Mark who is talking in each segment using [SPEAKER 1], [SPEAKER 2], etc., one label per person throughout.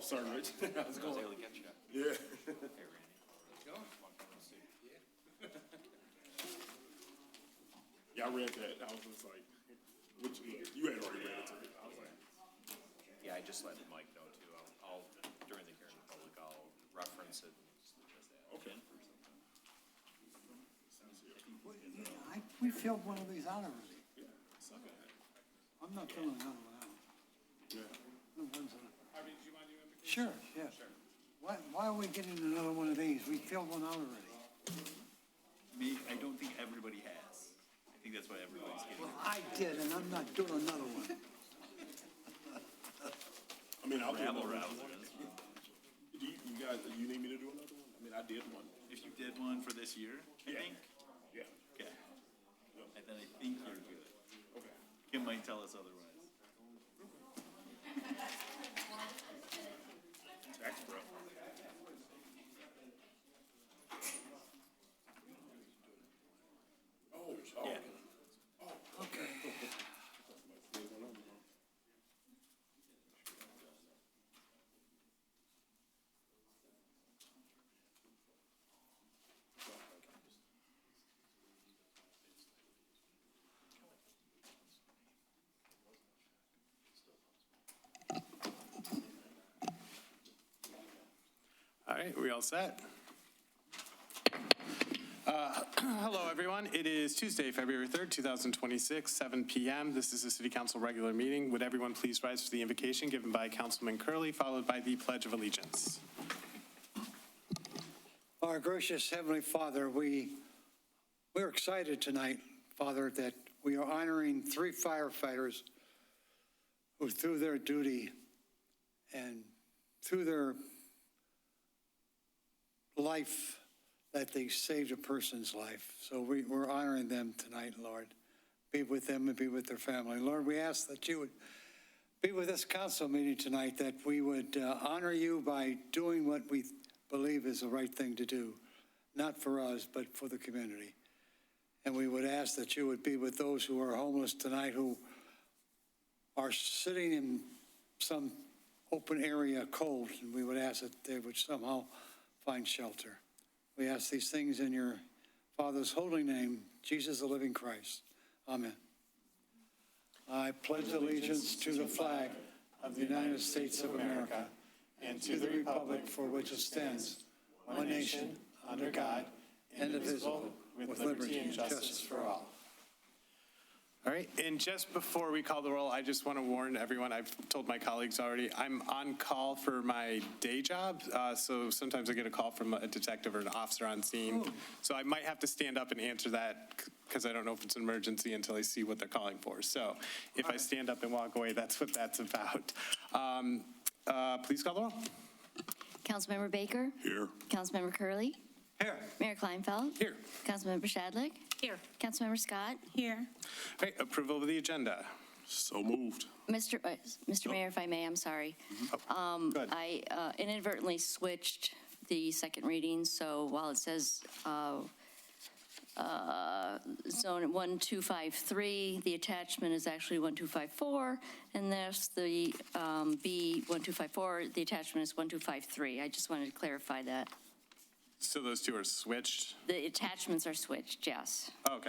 [SPEAKER 1] Oh, sorry, Rich. How's it going?
[SPEAKER 2] able to catch you.
[SPEAKER 1] Yeah.
[SPEAKER 2] Hey, Randy. Let's go. Long time no see.
[SPEAKER 1] Yeah, I read that. I was just like, which you had already read it to me. I was like,
[SPEAKER 2] Yeah, I just let Mike know too. I'll during the hearing public, I'll reference it.
[SPEAKER 1] okay.
[SPEAKER 3] We filled one of these out already.
[SPEAKER 1] Yeah, suck at it.
[SPEAKER 3] I'm not filling another one out.
[SPEAKER 1] Yeah.
[SPEAKER 3] The ones that
[SPEAKER 1] Harvey, did you mind doing it?
[SPEAKER 3] Sure, yes. Why are we getting another one of these? We filled one out already.
[SPEAKER 4] I don't think everybody has. I think that's why everybody's getting
[SPEAKER 3] Well,
[SPEAKER 4] it.
[SPEAKER 3] I did, and I'm not doing another one.
[SPEAKER 1] I mean, I'll do
[SPEAKER 4] Rabble
[SPEAKER 1] another one.
[SPEAKER 4] rousers.
[SPEAKER 1] Do you guys, do you need me to do another one? I mean, I did one.
[SPEAKER 4] If you did one for this year, I
[SPEAKER 1] Yeah.
[SPEAKER 4] think,
[SPEAKER 1] Yeah.
[SPEAKER 4] okay. And then I think you're good.
[SPEAKER 1] Okay.
[SPEAKER 4] Kim might tell us otherwise.
[SPEAKER 1] Tax prep. Oh,
[SPEAKER 4] Yeah.
[SPEAKER 3] Okay.
[SPEAKER 5] All right, we all set? Hello, everyone. It is Tuesday, February 3rd, 2026, 7 p.m. This is the City Council regular meeting. Would everyone please rise for the invocation given by Councilman Curley, followed by the Pledge of Allegiance?
[SPEAKER 3] Our gracious Heavenly Father, we're excited tonight, Father, that we are honoring 3 firefighters who, through their duty and through their life, that they saved a person's life. So we're honoring them tonight, Lord. Be with them and be with their family. Lord, we ask that you would be with this council meeting tonight, that we would honor you by doing what we believe is the right thing to do, not for us, but for the community. And we would ask that you would be with those who are homeless tonight, who are sitting in some open area cold, and we would ask that they would somehow find shelter. We ask these things in your Father's holy name, Jesus the living Christ. Amen. I pledge allegiance to the flag of the United States of America and to the republic for which it stands, one nation, under God, indivisible, with liberty and justice for all.
[SPEAKER 5] All right, and just before we call the roll, I just want to warn everyone, I've told my colleagues already, I'm on call for my day job, so sometimes I get a call from a detective or an officer on scene. So I might have to stand up and answer that because I don't know if it's an emergency until I see what they're calling for. So if I stand up and walk away, that's what that's about. Please call the roll.
[SPEAKER 6] Councilmember Baker?
[SPEAKER 1] Here.
[SPEAKER 6] Councilmember Curley?
[SPEAKER 3] Here.
[SPEAKER 6] Mayor Kleinfeld?
[SPEAKER 5] Here.
[SPEAKER 6] Councilmember Shadlick?
[SPEAKER 7] Here.
[SPEAKER 6] Councilmember Scott?
[SPEAKER 7] Here.
[SPEAKER 5] All right, approval of the agenda.
[SPEAKER 1] So moved.
[SPEAKER 6] Mr. Mayor, if I may, I'm sorry.
[SPEAKER 5] Go ahead.
[SPEAKER 6] I inadvertently switched the second reading, so while it says zone 1253, the attachment is actually 1254, and there's the B 1254, the attachment is 1253. I just wanted to clarify that.
[SPEAKER 5] So those two are switched?
[SPEAKER 6] The attachments are switched, yes.
[SPEAKER 5] Oh, okay.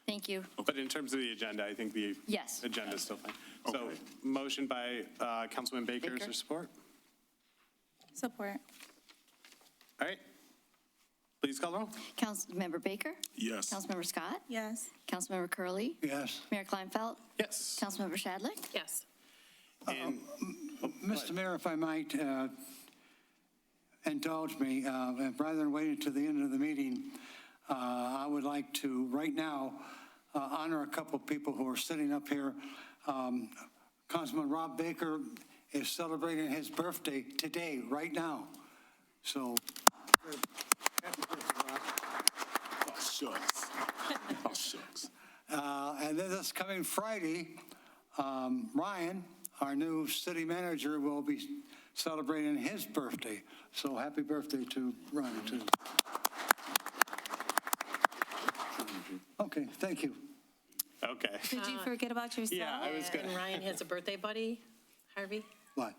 [SPEAKER 6] Thank you.
[SPEAKER 5] But in terms of the agenda, I think the
[SPEAKER 6] Yes.
[SPEAKER 5] agenda is still fine. So
[SPEAKER 1] Okay.
[SPEAKER 5] motion by Councilman Baker, is
[SPEAKER 6] Baker.
[SPEAKER 5] there support?
[SPEAKER 7] Support.
[SPEAKER 5] All right. Please call the roll.
[SPEAKER 6] Councilmember Baker?
[SPEAKER 1] Yes.
[SPEAKER 6] Councilmember Scott?
[SPEAKER 7] Yes.
[SPEAKER 6] Councilmember Curley?
[SPEAKER 3] Yes.
[SPEAKER 6] Mayor Kleinfeld?
[SPEAKER 5] Yes.
[SPEAKER 6] Councilmember Shadlick?
[SPEAKER 7] Yes.
[SPEAKER 5] And
[SPEAKER 3] Mr. Mayor, if I might indulge me, rather than waiting to the end of the meeting, I would like to, right now, honor a couple of people who are sitting up here. Councilman Rob Baker is celebrating his birthday today, right now. So, happy birthday, Rob.
[SPEAKER 1] Oh, shucks. Oh, shucks.
[SPEAKER 3] And then this coming Friday, Ryan, our new city manager, will be celebrating his birthday. So happy birthday to Ryan, too. Okay, thank you.
[SPEAKER 5] okay.
[SPEAKER 7] Did you forget about yourself?
[SPEAKER 5] Yeah, I was gonna.
[SPEAKER 7] And Ryan has a birthday buddy, Harvey?
[SPEAKER 3] What?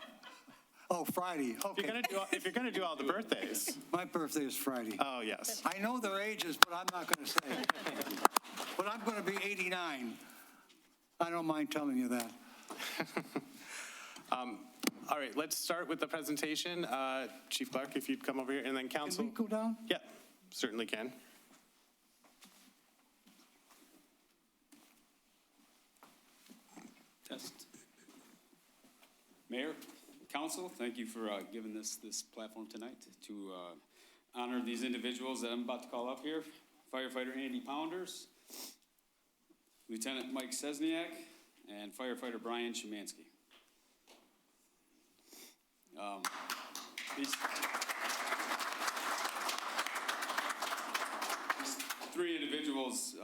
[SPEAKER 3] Oh, Friday,
[SPEAKER 5] If
[SPEAKER 3] okay.
[SPEAKER 5] you're gonna do all the birthdays.
[SPEAKER 3] My birthday is Friday.
[SPEAKER 5] Oh, yes.
[SPEAKER 3] I know their ages, but I'm not going to say. But I'm going to be 89. I don't mind telling you that.
[SPEAKER 5] All right, let's start with the presentation. Chief Clark, if you'd come over here, and then
[SPEAKER 3] Can
[SPEAKER 5] council.
[SPEAKER 3] we go down?
[SPEAKER 5] Yeah, certainly can.
[SPEAKER 8] Test. Mayor, council, thank you for giving this platform tonight to honor these individuals that I'm about to call up here. Firefighter Andy Pounders, Lieutenant Mike Sesniak, and Firefighter Brian Szymanski. These three individuals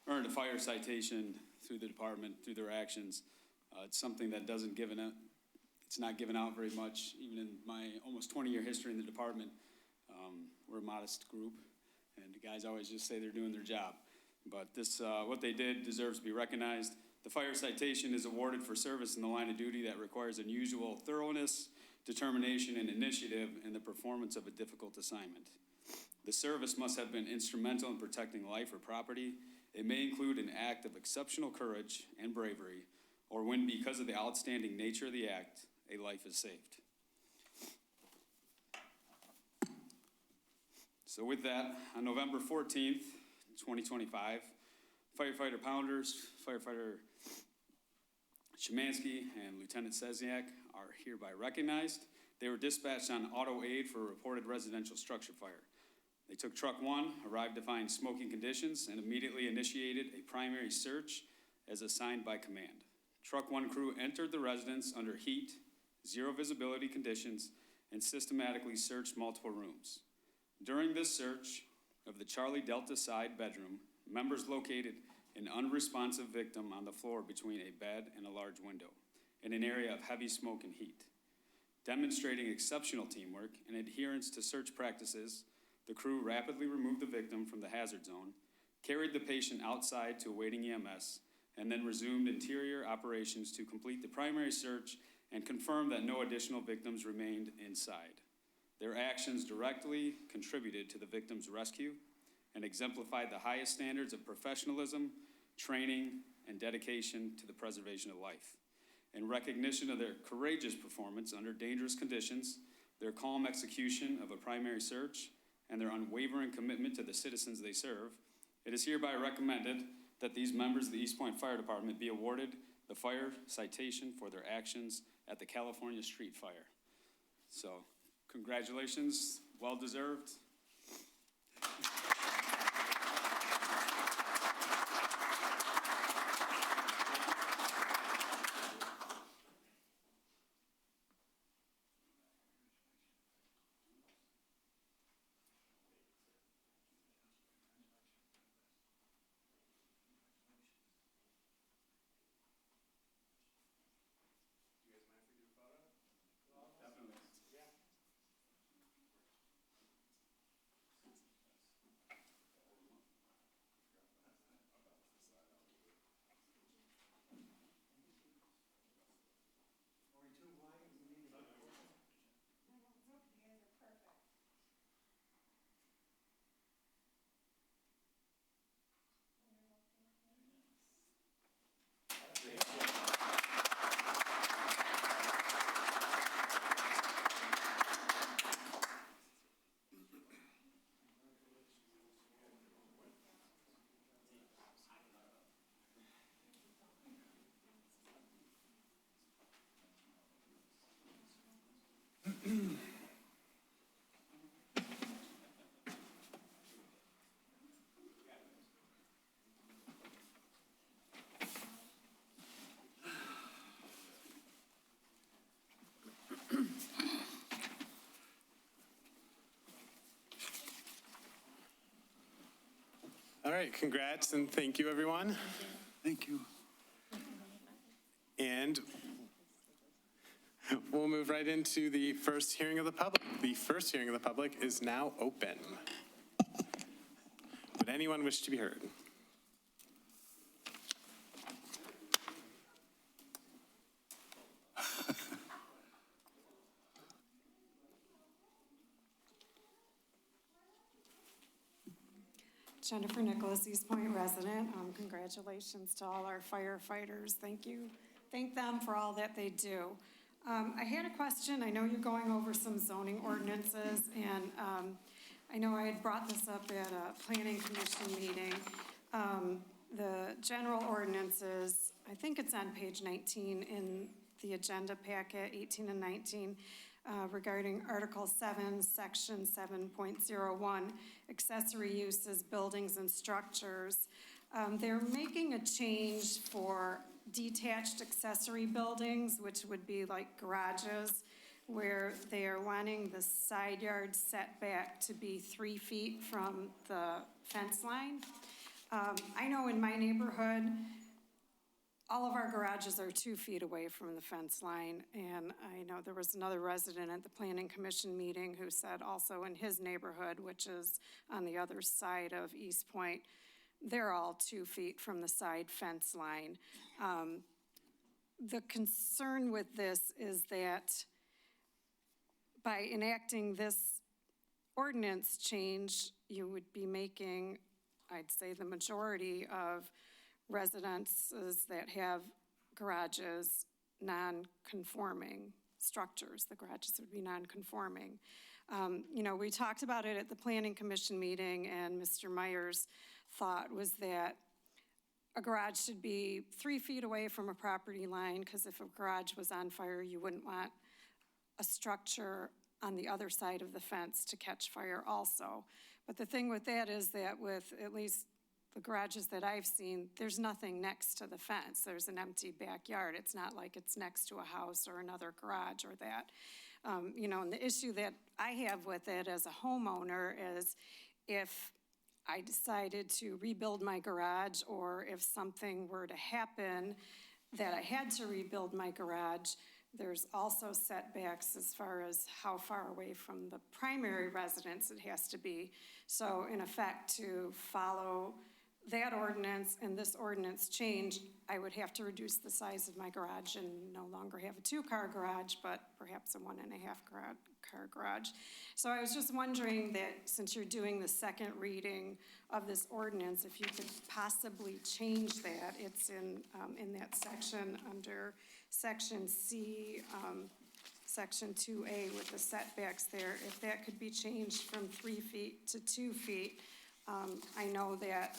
[SPEAKER 8] earned a fire citation through the department, through their actions. It's something that it's not given out very much, even in my almost 20-year history in the department. We're a modest group, and the guys always just say they're doing their job. But this, what they did deserves to be recognized. The fire citation is awarded for service in the line of duty that requires unusual thoroughness, determination, and initiative in the performance of a difficult assignment. The service must have been instrumental in protecting life or property. It may include an act of exceptional courage and bravery, or when, because of the outstanding nature of the act, a life is saved. So with that, on November 14th, 2025, Firefighter Pounders, Firefighter Szymanski, and Lieutenant Sesniak are hereby recognized. They were dispatched on auto aid for a reported residential structure fire. They took truck 1, arrived to find smoking conditions, and immediately initiated a primary search as assigned by command. Truck 1 crew entered the residence under heat, zero visibility conditions, and systematically searched multiple rooms. During this search of the Charlie Delta side bedroom, members located an unresponsive victim on the floor between a bed and a large window in an area of heavy smoke and heat. Demonstrating exceptional teamwork and adherence to search practices, the crew rapidly removed the victim from the hazard zone, carried the patient outside to awaiting EMS, and then resumed interior operations to complete the primary search and confirm that no additional victims remained inside. Their actions directly contributed to the victim's rescue and exemplified the highest standards of professionalism, training, and dedication to the preservation of life. In recognition of their courageous performance under dangerous conditions, their calm execution of a primary search, and their unwavering commitment to the citizens they serve, it is hereby recommended that these members of the Eastpointe Fire Department be awarded the fire citation for their actions at the California Street Fire. So, congratulations, well deserved.
[SPEAKER 5] All right, congrats and thank you, everyone.
[SPEAKER 3] Thank you.
[SPEAKER 5] And we'll move right into the first hearing of the public. The first hearing of the public is now open. Would anyone wish to be heard?
[SPEAKER 9] Jennifer Nicholas, Eastpointe resident. Congratulations to all our firefighters. Thank you. Thank them for all that they do. I had a question. I know you're going over some zoning ordinances, and I know I had brought this up at a planning commission meeting. The general ordinances, I think it's on page 19 in the agenda packet, 18 and 19, regarding Article 7, Section 7.01, accessory uses, buildings and structures. They're making a change for detached accessory buildings, which would be like garages, where they are wanting the side yard setback to be 3 feet from the fence line. I know in my neighborhood, all of our garages are 2 feet away from the fence line, and I know there was another resident at the planning commission meeting who said also in his neighborhood, which is on the other side of Eastpointe, they're all 2 feet from the side fence line. The concern with this is that by enacting this ordinance change, you would be making, I'd say, the majority of residences that have garages non-conforming structures. The garages would be non-conforming. You know, we talked about it at the planning commission meeting, and Mr. Myers' thought was that a garage should be 3 feet away from a property line, because if a garage was on fire, you wouldn't want a structure on the other side of the fence to catch fire also. But the thing with that is that with at least the garages that I've seen, there's nothing next to the fence. There's an empty backyard. It's not like it's next to a house or another garage or that. You know, and the issue that I have with it as a homeowner is if I decided to rebuild my garage, or if something were to happen that I had to rebuild my garage, there's also setbacks as far as how far away from the primary residence it has to be. So in effect, to follow that ordinance and this ordinance change, I would have to reduce the size of my garage and no longer have a 2-car garage, but perhaps a 1.5-car garage. So I was just wondering that since you're doing the second reading of this ordinance, if you could possibly change that. It's in that section under Section C, Section 2A with the setbacks there. If that could be changed from 3 feet to 2 feet, I know that,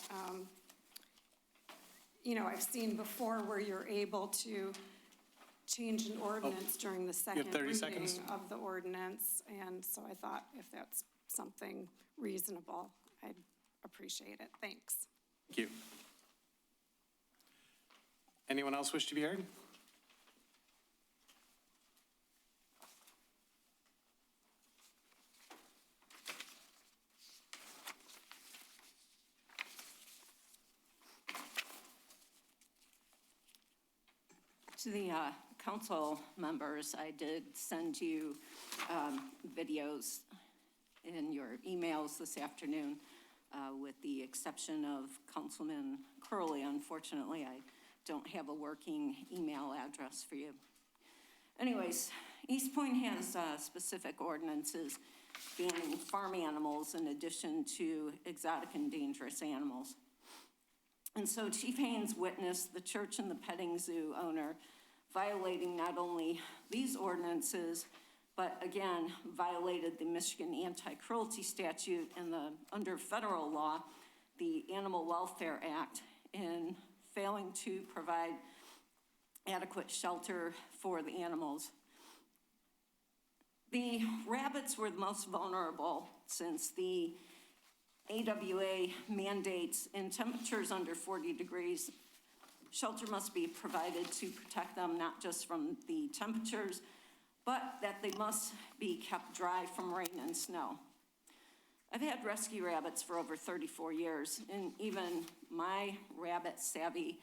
[SPEAKER 9] you know, I've seen before where you're able to change an ordinance during the second
[SPEAKER 5] 30
[SPEAKER 9] reading
[SPEAKER 5] seconds.
[SPEAKER 9] of the ordinance, and so I thought if that's something reasonable, I'd appreciate it. Thanks.
[SPEAKER 5] Thank you. Anyone else wish to be heard?
[SPEAKER 10] To the council members, I did send you videos in your emails this afternoon, with the exception of Councilman Curley. Unfortunately, I don't have a working email address for you. Anyways, Eastpointe has specific ordinances banning farm animals in addition to exotic and dangerous animals. And so Chief Haynes witnessed the church and the petting zoo owner violating not only these ordinances, but again, violated the Michigan Anti-Cruelty Statute and under federal law, the Animal Welfare Act, in failing to provide adequate shelter for the animals. The rabbits were the most vulnerable since the AWA mandates in temperatures under 40 degrees, shelter must be provided to protect them not just from the temperatures, but that they must be kept dry from rain and snow. I've had rescue rabbits for over 34 years, and even my rabbit-savvy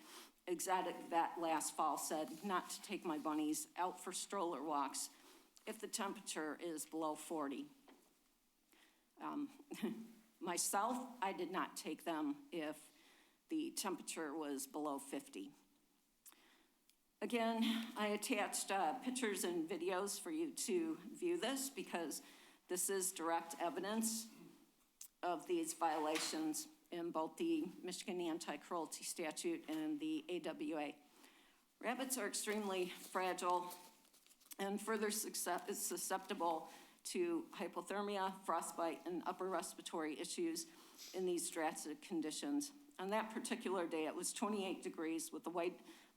[SPEAKER 10] exotic vet last fall said not to take my bunnies out for stroller walks if the temperature is below 40. Myself, I did not take them if the temperature was below 50. Again, I attached pictures and videos for you to view this because this is direct evidence of these violations. in both the Michigan Anti-Cruelty Statute and the AWA. Rabbits are extremely fragile and further susceptible to hypothermia, frostbite, and upper respiratory issues in these drastic conditions. On that particular day, it was 28 degrees with a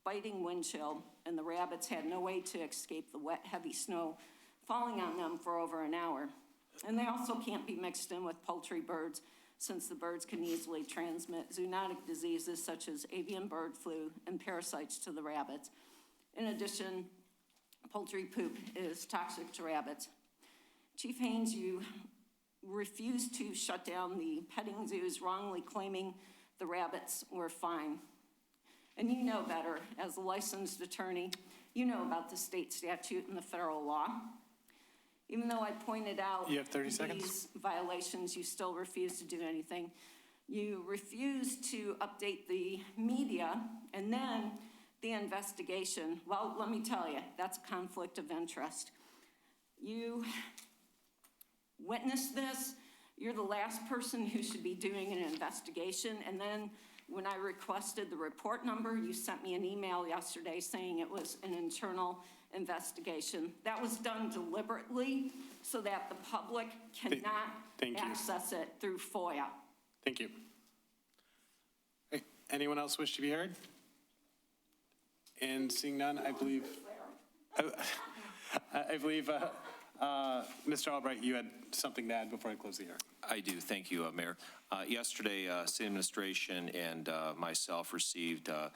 [SPEAKER 10] biting wind chill, and the rabbits had no way to escape the wet, heavy snow falling on them for over an hour. And they also can't be mixed in with poultry birds, since the birds can easily transmit zoonotic diseases such as avian bird flu and parasites to the rabbits. In addition, poultry poop is toxic to rabbits. Chief Haynes, you refused to shut down the petting zoos, wrongly claiming the rabbits were fine. And you know better, as a licensed attorney, you know about the state statute and the federal law. Even though I pointed out
[SPEAKER 5] You have 30
[SPEAKER 10] these
[SPEAKER 5] seconds.
[SPEAKER 10] violations, you still refuse to do anything. You refuse to update the media, and then the investigation. Well, let me tell you, that's a conflict of interest. You witnessed this. You're the last person who should be doing an investigation, and then when I requested the report number, you sent me an email yesterday saying it was an internal investigation. That was done deliberately so that the public cannot
[SPEAKER 5] Thank you.
[SPEAKER 10] access it through FOIA.
[SPEAKER 5] Thank you. Okay, anyone else wish to be heard? And seeing none, I believe, Mr. Albright, you had something to add before I close the hearing.
[SPEAKER 2] I do, thank you, Mayor. Yesterday, City Administration and myself received a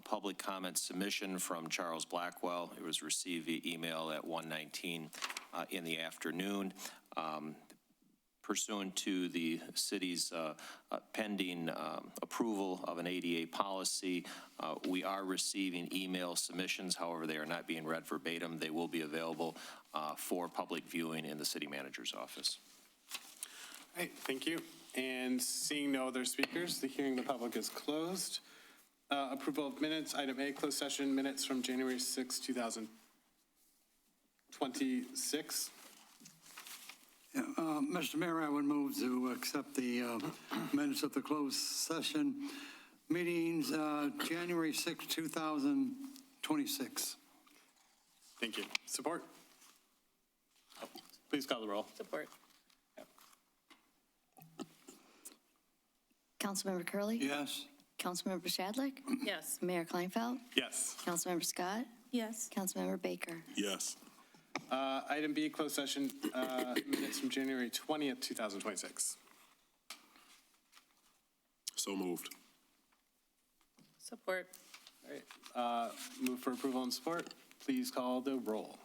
[SPEAKER 2] public comment submission from Charles Blackwell. It was received via email at 1:19 in the afternoon. Pursuant to the city's pending approval of an ADA policy, we are receiving email submissions. However, they are not being read verbatim. They will be available for public viewing in the city manager's office.
[SPEAKER 5] All right, thank you. And seeing no other speakers, the hearing of the public is closed. Approval of minutes, item A, closed session minutes from January 6, 2026.
[SPEAKER 3] Mr. Mayor, I would move to accept the minutes of the closed session meetings, January 6, 2026.
[SPEAKER 5] Thank you. Support? Please call the roll.
[SPEAKER 7] Support.
[SPEAKER 6] Councilmember Curley,
[SPEAKER 3] Yes.
[SPEAKER 6] Councilmember Shadlick,
[SPEAKER 7] Yes.
[SPEAKER 6] Mayor Kleinfeld,
[SPEAKER 5] Yes.
[SPEAKER 6] Councilmember Scott,
[SPEAKER 7] Yes.
[SPEAKER 6] Councilmember Baker.
[SPEAKER 1] Yes.
[SPEAKER 5] Item B, closed session minutes from January 20th, 2026.
[SPEAKER 1] So moved.
[SPEAKER 7] Support.
[SPEAKER 5] All right, move for approval and support. Please call the roll.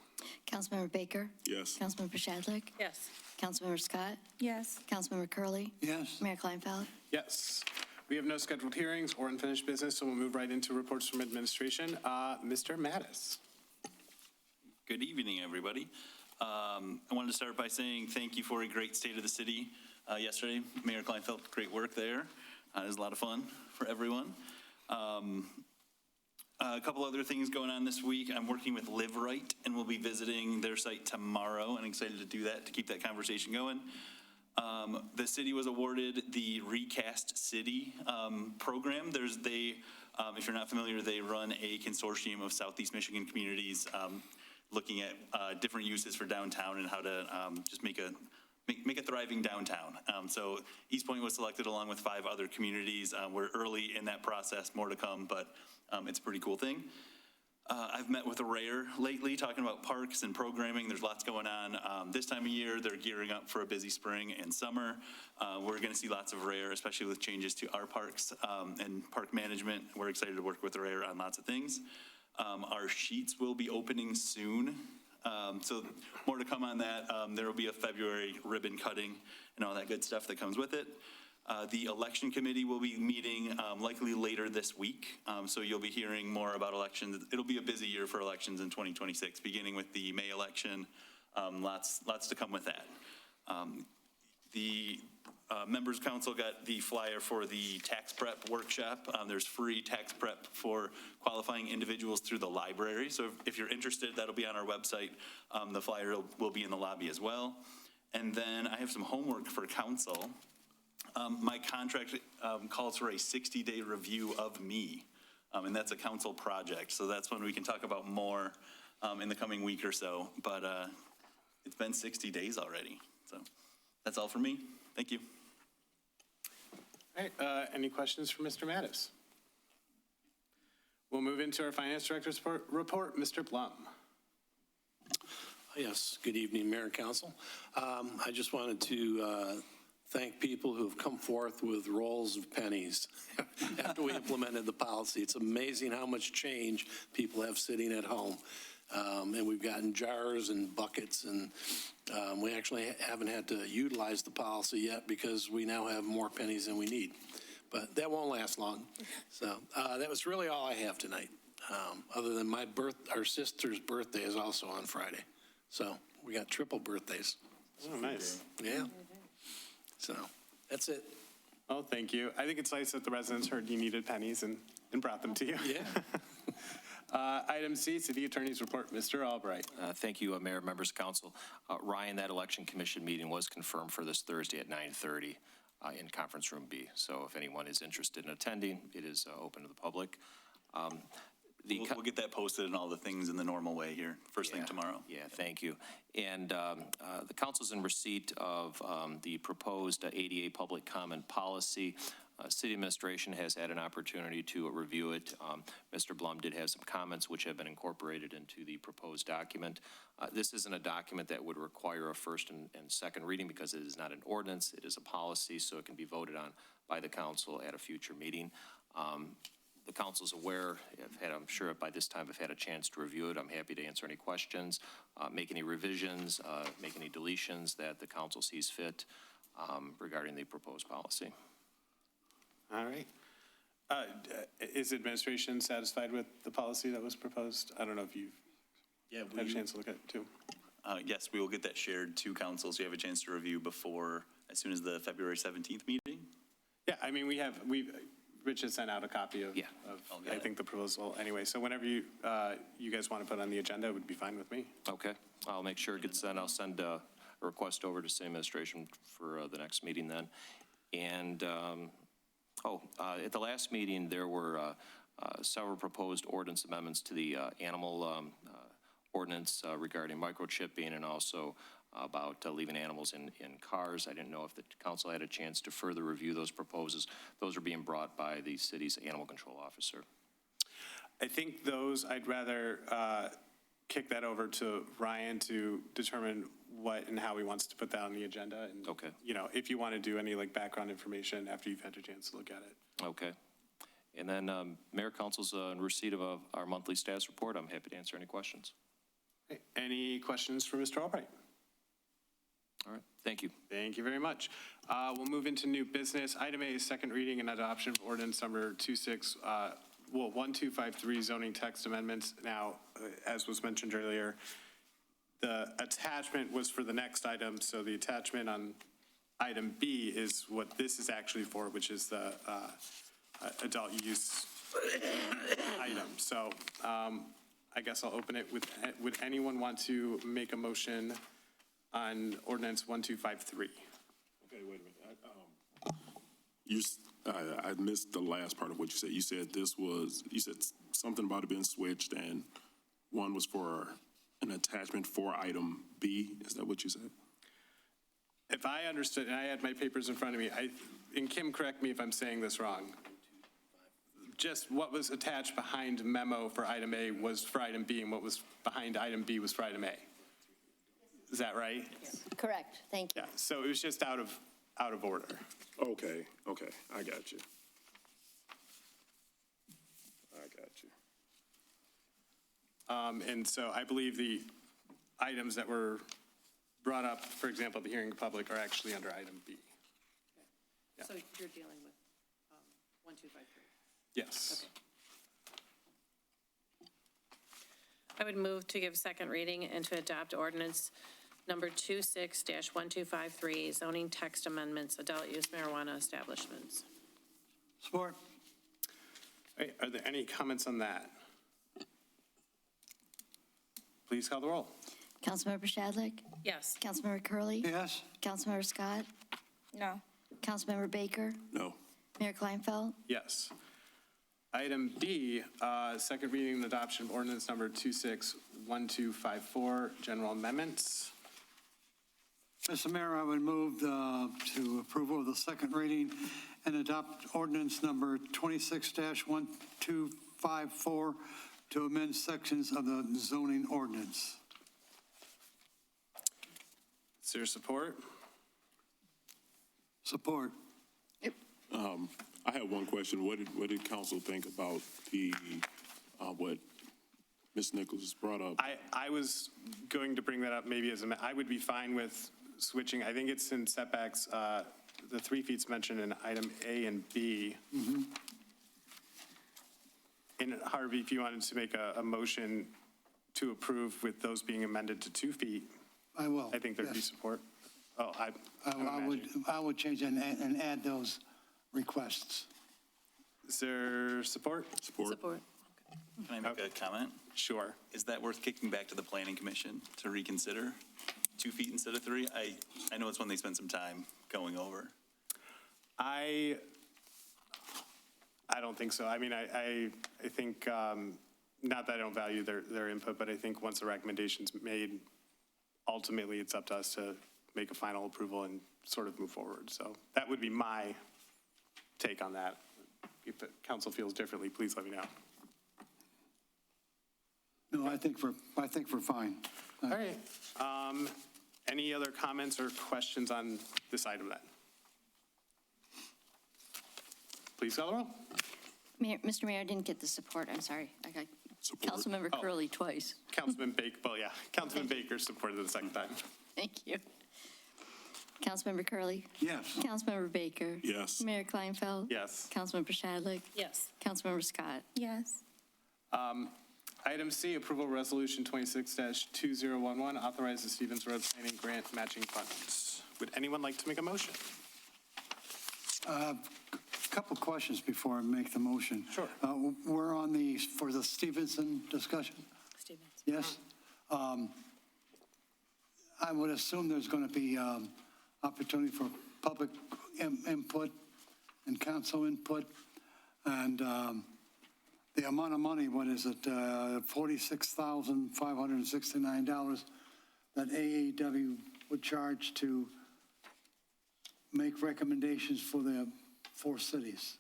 [SPEAKER 6] Councilmember Baker,
[SPEAKER 1] Yes.
[SPEAKER 6] Councilmember Shadlick,
[SPEAKER 7] Yes.
[SPEAKER 6] Councilmember Scott,
[SPEAKER 7] Yes.
[SPEAKER 6] Councilmember Curley,
[SPEAKER 3] Yes.
[SPEAKER 6] Mayor Kleinfeld.
[SPEAKER 5] Yes. We have no scheduled hearings or unfinished business, so we'll move right into reports from administration. Mr. Mattis.
[SPEAKER 4] Good evening, everybody. I wanted to start by saying thank you for a great State of the City yesterday. Mayor Kleinfeld, great work there. It was a lot of fun for everyone. A couple other things going on this week. I'm working with Live Right, and we'll be visiting their site tomorrow, and excited to do that, to keep that conversation going. The city was awarded the Recast City program. If you're not familiar, they run a consortium of Southeast Michigan communities looking at different uses for downtown and how to just make a thriving downtown. So Eastpointe was selected along with 5 other communities. We're early in that process, more to come, but it's a pretty cool thing. I've met with Rare lately, talking about parks and programming. There's lots going on. This time of year, they're gearing up for a busy spring and summer. We're going to see lots of Rare, especially with changes to our parks and park management. We're excited to work with Rare on lots of things. Our sheets will be opening soon. So more to come on that. There will be a February ribbon cutting and all that good stuff that comes with it. The election committee will be meeting likely later this week. So you'll be hearing more about elections. It'll be a busy year for elections in 2026, beginning with the May election. Lots to come with that. The members council got the flyer for the tax prep workshop. There's free tax prep for qualifying individuals through the library. So if you're interested, that'll be on our website. The flyer will be in the lobby as well. And then I have some homework for council. My contract calls for a 60-day review of me, and that's a council project. So that's when we can talk about more in the coming week or so. But it's been 60 days already. So that's all for me. Thank you.
[SPEAKER 5] All right, any questions for Mr. Mattis? We'll move into our Finance Director's report. Mr. Blum.
[SPEAKER 11] Yes, good evening, Mayor and Council. I just wanted to thank people who have come forth with rolls of pennies after we implemented the policy. It's amazing how much change people have sitting at home. And we've gotten jars and buckets, and we actually haven't had to utilize the policy yet because we now have more pennies than we need. But that won't last long. So that was really all I have tonight. Other than our sister's birthday is also on Friday. So we got triple birthdays.
[SPEAKER 5] Oh, nice.
[SPEAKER 11] Yeah. So that's it.
[SPEAKER 5] Oh, thank you. I think it's nice that the residents heard you needed pennies and brought them to you.
[SPEAKER 11] Yeah.
[SPEAKER 5] Item C, City Attorney's Report. Mr. Albright.
[SPEAKER 2] Thank you, Mayor, members of council. Ryan, that election commission meeting was confirmed for this Thursday at 9:30 in conference room B. So if anyone is interested in attending, it is open to the public.
[SPEAKER 4] We'll get that posted and all the things in the normal way here, first thing tomorrow.
[SPEAKER 2] Yeah, thank you. And the council's in receipt of the proposed ADA public comment policy. City administration has had an opportunity to review it. Mr. Blum did have some comments which have been incorporated into the proposed document. This isn't a document that would require a first and second reading because it is not an ordinance, it is a policy, so it can be voted on by the council at a future meeting. The council's aware, I'm sure by this time have had a chance to review it. I'm happy to answer any questions, make any revisions, make any deletions that the council sees fit regarding the proposed policy.
[SPEAKER 5] All right. Is administration satisfied with the policy that was proposed? I don't know if you've had a chance to look at it too.
[SPEAKER 4] Yes, we will get that shared to council so you have a chance to review before, as soon as the February 17th meeting.
[SPEAKER 5] Yeah, I mean, Rich has sent out a copy of, I think, the proposal anyway. So whenever you guys want to put on the agenda, it would be fine with me.
[SPEAKER 2] Okay, I'll make sure it gets sent. I'll send a request over to city administration for the next meeting then. And, at the last meeting, there were several proposed ordinance amendments to the animal ordinance regarding microchipping and also about leaving animals in cars. I didn't know if the council had a chance to further review those proposals. Those are being brought by the city's animal control officer.
[SPEAKER 5] I think those, I'd rather kick that over to Ryan to determine what and how he wants to put that on the agenda. And,
[SPEAKER 2] Okay.
[SPEAKER 5] If you want to do any background information after you've had a chance to look at it.
[SPEAKER 2] Okay. And then Mayor, Council's in receipt of our monthly status report. I'm happy to answer any questions.
[SPEAKER 5] Okay. Any questions for Mr. Albright?
[SPEAKER 2] All right, thank you.
[SPEAKER 5] Thank you very much. We'll move into new business. Item A is second reading and adoption of ordinance number 1253 zoning text amendments. Now, as was mentioned earlier, the attachment was for the next item, so the attachment on item B is what this is actually for, which is the adult use item. So I guess I'll open it would anyone want to make a motion on ordinance 1253?
[SPEAKER 1] Okay, wait a minute. I missed the last part of what you said. You said something about it being switched and one was for an attachment for item B. Is that what you said?
[SPEAKER 5] If I understood, and I had my papers in front of me, and Kim, correct me if I'm saying this wrong. Just what was attached behind memo for item A was for item B, and what was behind item B was for item A. Is that right?
[SPEAKER 6] Correct, thank you.
[SPEAKER 5] Yeah, so it was just out of order.
[SPEAKER 1] Okay, I got you.
[SPEAKER 5] And so I believe the items that were brought up, for example, the hearing public, are actually under item B. Yeah.
[SPEAKER 12] So you're dealing with 1253?
[SPEAKER 5] Yes.
[SPEAKER 12] Okay. I would move to give second reading and to adopt ordinance number 26-1253, zoning text amendments, adult use marijuana establishments.
[SPEAKER 3] Support.
[SPEAKER 5] All right, are there any comments on that? Please call the roll.
[SPEAKER 6] Councilmember Shadlick?
[SPEAKER 12] Yes.
[SPEAKER 6] Councilmember Curley.
[SPEAKER 3] Yes.
[SPEAKER 6] Councilmember Scott?
[SPEAKER 7] No.
[SPEAKER 6] Councilmember Baker?
[SPEAKER 1] No.
[SPEAKER 6] Mayor Kleinfeld?
[SPEAKER 5] Yes. Item B, second reading and adoption of ordinance number 261254, general amendments.
[SPEAKER 3] Mr. Mayor, I would move to approval of the second reading and adopt ordinance number 26-1254 to amend sections of the zoning ordinance.
[SPEAKER 5] Is there support?
[SPEAKER 3] Support.
[SPEAKER 1] I have one question. What did council think about the, what Ms. Nichols brought up?
[SPEAKER 5] I was going to bring that up maybe as I would be fine with switching. I think it's in setbacks, the 3 feet's mentioned in item A and B. And Harvey, if you wanted to make a motion to approve with those being amended to 2 feet,
[SPEAKER 3] I will.
[SPEAKER 5] I think there'd be
[SPEAKER 3] yes.
[SPEAKER 5] support. Oh,
[SPEAKER 3] I would change and add those requests.
[SPEAKER 5] Is there support?
[SPEAKER 12] Support.
[SPEAKER 4] Can I make a comment?
[SPEAKER 5] Sure.
[SPEAKER 4] Is that worth kicking back to the planning commission to reconsider? 2 feet instead of 3? I know it's one they spent some time going over.
[SPEAKER 5] I don't think so. I mean, I think, not that I don't value their input, but I think once the recommendation's made, ultimately it's up to us to make a final approval and sort of move forward. So that would be my take on that. If the council feels differently, please let me know.
[SPEAKER 3] No, I think we're fine.
[SPEAKER 5] All right. Any other comments or questions on this item then? Please call the roll.
[SPEAKER 6] Mr. Mayor, I didn't get the support. I'm sorry. I got
[SPEAKER 1] Support.
[SPEAKER 6] Councilmember Curley twice.
[SPEAKER 5] Councilman Baker, well, yeah, Councilman Baker supported it the second time.
[SPEAKER 6] Thank you. Councilmember Curley?
[SPEAKER 3] Yes.
[SPEAKER 6] Councilmember Baker?
[SPEAKER 1] Yes.
[SPEAKER 6] Mayor Kleinfeld?
[SPEAKER 5] Yes.
[SPEAKER 6] Councilmember Shadlick?
[SPEAKER 12] Yes.
[SPEAKER 6] Councilmember Scott?
[SPEAKER 7] Yes.
[SPEAKER 5] Item C, approval resolution 26-2011, authorize the Stevens Road Planning Grant Matching Funds. Would anyone like to make a motion?
[SPEAKER 3] Couple questions before I make the motion.
[SPEAKER 5] Sure.
[SPEAKER 3] We're on for the Stevenson discussion?
[SPEAKER 12] Stevens.
[SPEAKER 3] Yes. I would assume there's going to be opportunity for public input and council input. And the amount of money, what is it, $46,569 that AAW would charge to make recommendations for the 4 cities?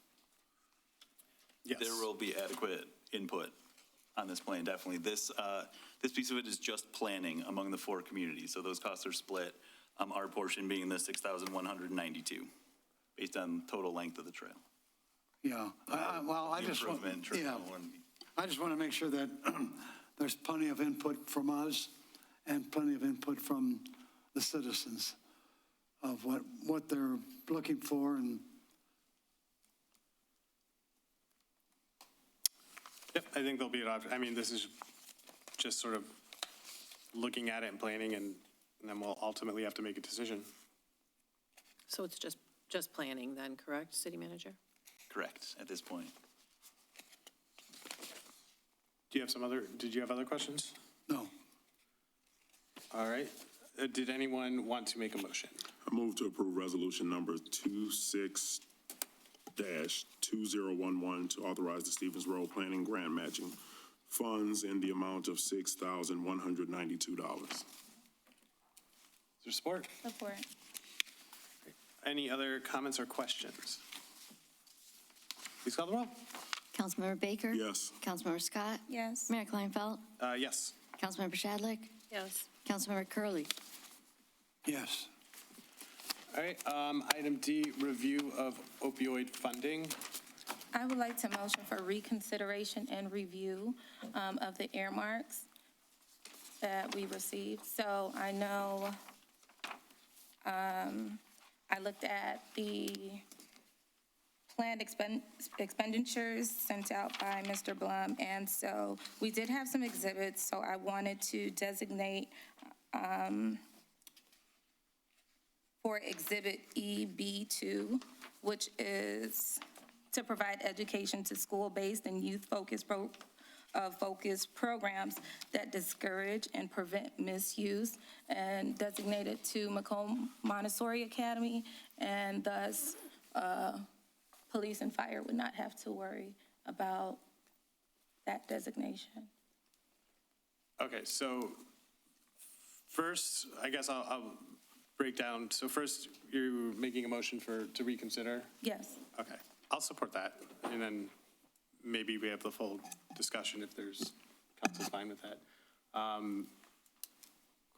[SPEAKER 5] Yes.
[SPEAKER 4] There will be adequate input on this plan, definitely. This piece of it is just planning among the 4 communities, so those costs are split, our portion being the 6,192, based on total length of the trail.
[SPEAKER 3] Yeah, I just want to make sure that there's plenty of input from us and plenty of input from the citizens of what they're looking for. And
[SPEAKER 5] Yep, I think there'll be an option. I mean, this is just sort of looking at it and planning, and then we'll ultimately have to make a decision.
[SPEAKER 12] So it's just planning then, correct, City Manager?
[SPEAKER 4] Correct, at this point.
[SPEAKER 5] Did you have other questions?
[SPEAKER 3] no,
[SPEAKER 5] All right. Did anyone want to make a motion?
[SPEAKER 1] I move to approve resolution number 26-2011 to authorize the Stevens Road Planning Grant Matching Funds in the amount of $6,192.
[SPEAKER 5] Is there support?
[SPEAKER 7] Support.
[SPEAKER 5] Any other comments or questions? Please call the roll.
[SPEAKER 6] Councilmember Baker?
[SPEAKER 1] Yes.
[SPEAKER 6] Councilmember Scott?
[SPEAKER 7] Yes.
[SPEAKER 6] Mayor Kleinfeld?
[SPEAKER 5] Yes.
[SPEAKER 6] Councilmember Shadlick?
[SPEAKER 12] Yes.
[SPEAKER 6] Councilmember Curley?
[SPEAKER 3] yes.
[SPEAKER 5] All right, item D, review of opioid funding.
[SPEAKER 7] I would like to motion for reconsideration and review of the earmarks that we received. So I know I looked at the planned expenditures sent out by Mr. Blum, and so we did have some exhibits, so I wanted to designate for Exhibit EB2, which is to provide education to school-based and youth-focused focused programs that discourage and prevent misuse, and designated to Macomb Montessori Academy, and thus police and fire would not have to worry about that designation.
[SPEAKER 5] Okay, so first, I guess I'll break down. So first, you're making a motion to reconsider?
[SPEAKER 7] Yes.
[SPEAKER 5] Okay, I'll support that, and then maybe we have the full discussion if there's, council's fine with that.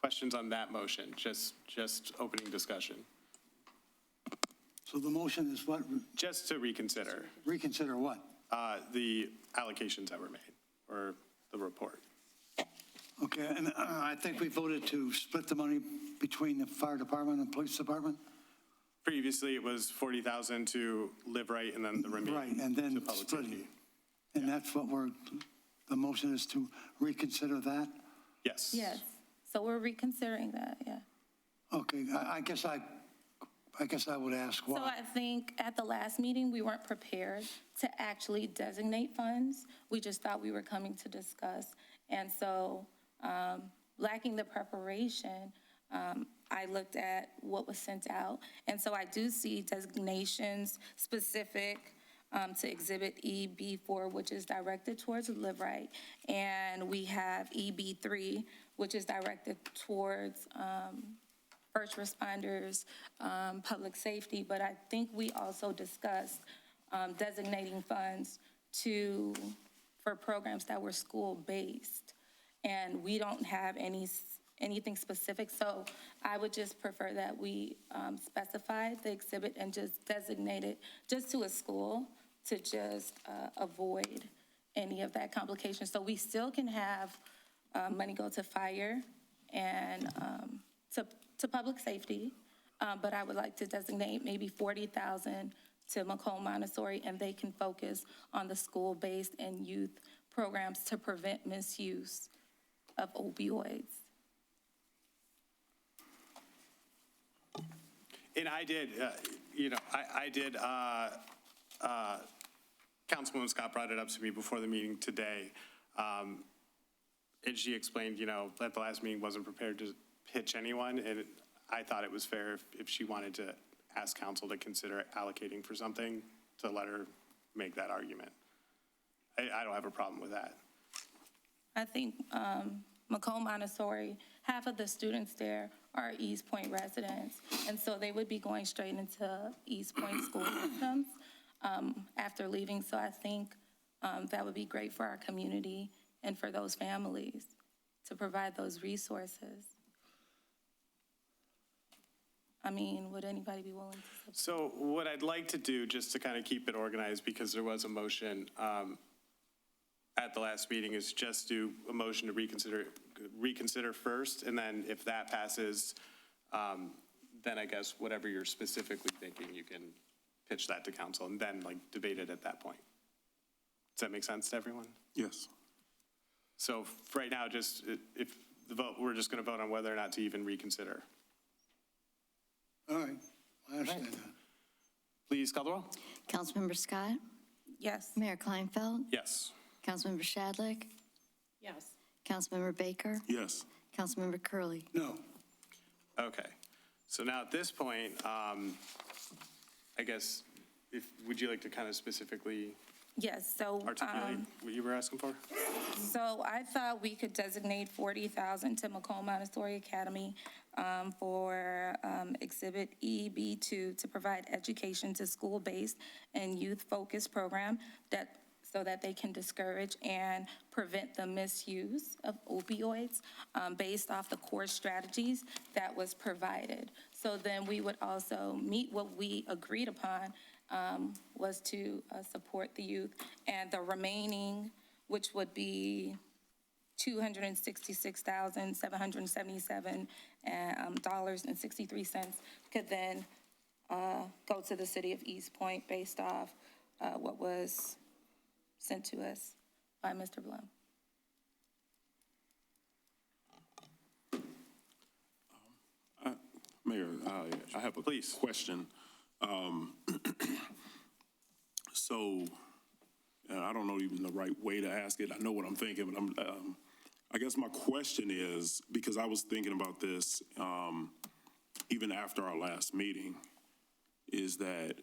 [SPEAKER 5] Questions on that motion, just opening discussion?
[SPEAKER 3] So the motion is what?
[SPEAKER 5] Just to reconsider
[SPEAKER 3] Reconsider what?
[SPEAKER 5] the allocations that were made, or the report.
[SPEAKER 3] Okay, and I think we voted to split the money between the fire department and police department?
[SPEAKER 5] Previously, it was 40,000 to Live Right, and then the remaining.
[SPEAKER 3] Right, and then
[SPEAKER 5] to public
[SPEAKER 3] splitting.
[SPEAKER 5] safety.
[SPEAKER 3] And that's what the motion is to reconsider that?
[SPEAKER 5] Yes.
[SPEAKER 7] Yes. So we're reconsidering that, yeah.
[SPEAKER 3] Okay, I guess I would ask
[SPEAKER 7] So
[SPEAKER 3] why.
[SPEAKER 7] I think at the last meeting, we weren't prepared to actually designate funds. We just thought we were coming to discuss. And so, lacking the preparation, I looked at what was sent out. And so I do see designations specific to Exhibit EB4, which is directed towards Live Right. And we have EB3, which is directed towards first responders, public safety. But I think we also discussed designating funds for programs that were school-based. And we don't have anything specific, so I would just prefer that we specify the exhibit and just designate it just to a school to just avoid any of that complication. So we still can have money go to fire and to public safety, but I would like to designate maybe 40,000 to Macomb Montessori, and they can focus on the school-based and youth programs to prevent misuse of opioids.
[SPEAKER 5] And I did, Councilwoman Scott brought it up to me before the meeting today. And she explained, at the last meeting wasn't prepared to pitch anyone. And I thought it was fair if she wanted to ask council to consider allocating for something, to let her make that argument. I don't have a problem with that.
[SPEAKER 7] I think Macomb Montessori, half of the students there are Eastpointe residents, and so they would be going straight into Eastpointe school systems after leaving. So I think that would be great for our community and for those families to provide those resources. I mean, would anybody be willing to?
[SPEAKER 5] So what I'd like to do, just to kind of keep it organized, because there was a motion at the last meeting, is just do a motion to reconsider first, and then if that passes, then I guess whatever you're specifically thinking, you can pitch that to council and then debate it at that point. Does that make sense to everyone?
[SPEAKER 1] Yes.
[SPEAKER 5] So right now, just if the vote, we're just going to vote on whether or not to even reconsider.
[SPEAKER 3] All right, I understand that.
[SPEAKER 5] Please call the roll.
[SPEAKER 6] Councilmember Scott?
[SPEAKER 7] Yes.
[SPEAKER 6] Mayor Kleinfeld?
[SPEAKER 5] Yes.
[SPEAKER 6] Councilmember Shadlick?
[SPEAKER 12] Yes.
[SPEAKER 6] Councilmember Baker?
[SPEAKER 1] Yes.
[SPEAKER 6] Councilmember Curley.
[SPEAKER 3] No,
[SPEAKER 5] Okay. So now at this point, I guess, would you like to kind of specifically
[SPEAKER 7] Yes, so.
[SPEAKER 5] articulate what you were asking for?
[SPEAKER 7] So I thought we could designate 40,000 to Macomb Montessori Academy for Exhibit EB2 to provide education to school-based and youth-focused program so that they can discourage and prevent the misuse of opioids based off the core strategies that was provided. So then we would also meet what we agreed upon was to support the youth, and the remaining, which would be $266,777.63, could then go to the city of Eastpointe based off what was sent to us by Mr. Blum.
[SPEAKER 1] Mayor, I have a question. So, and I don't know even the right way to ask it. I know what I'm thinking, but I guess my question is, because I was thinking about this even after our last meeting, is that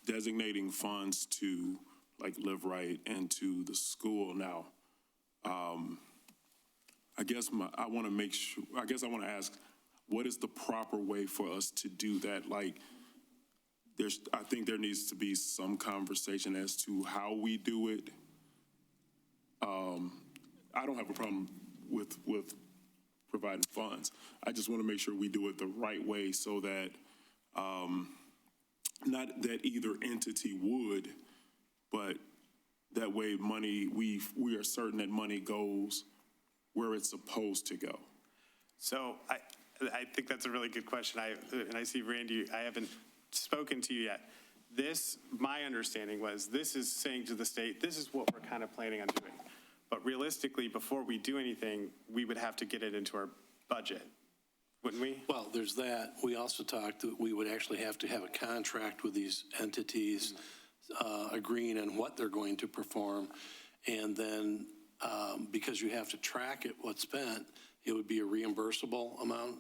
[SPEAKER 1] designating funds to like Live Right and to the school now. I guess I want to make sure, I guess I want to ask, what is the proper way for us to do that? Like, I think there needs to be some conversation as to how we do it. I don't have a problem with providing funds. I just want to make sure we do it the right way so that, not that either entity would, but that way money, we are certain that money goes where it's supposed to go.
[SPEAKER 5] So I think that's a really good question. And I see Randy, I haven't spoken to you yet. My understanding was this is saying to the state, this is what we're kind of planning on doing. But realistically, before we do anything, we would have to get it into our budget, wouldn't we?
[SPEAKER 11] Well, there's that. We also talked that we would actually have to have a contract with these entities, agreeing on what they're going to perform. And then because you have to track it, what's spent, it would be a reimbursable amount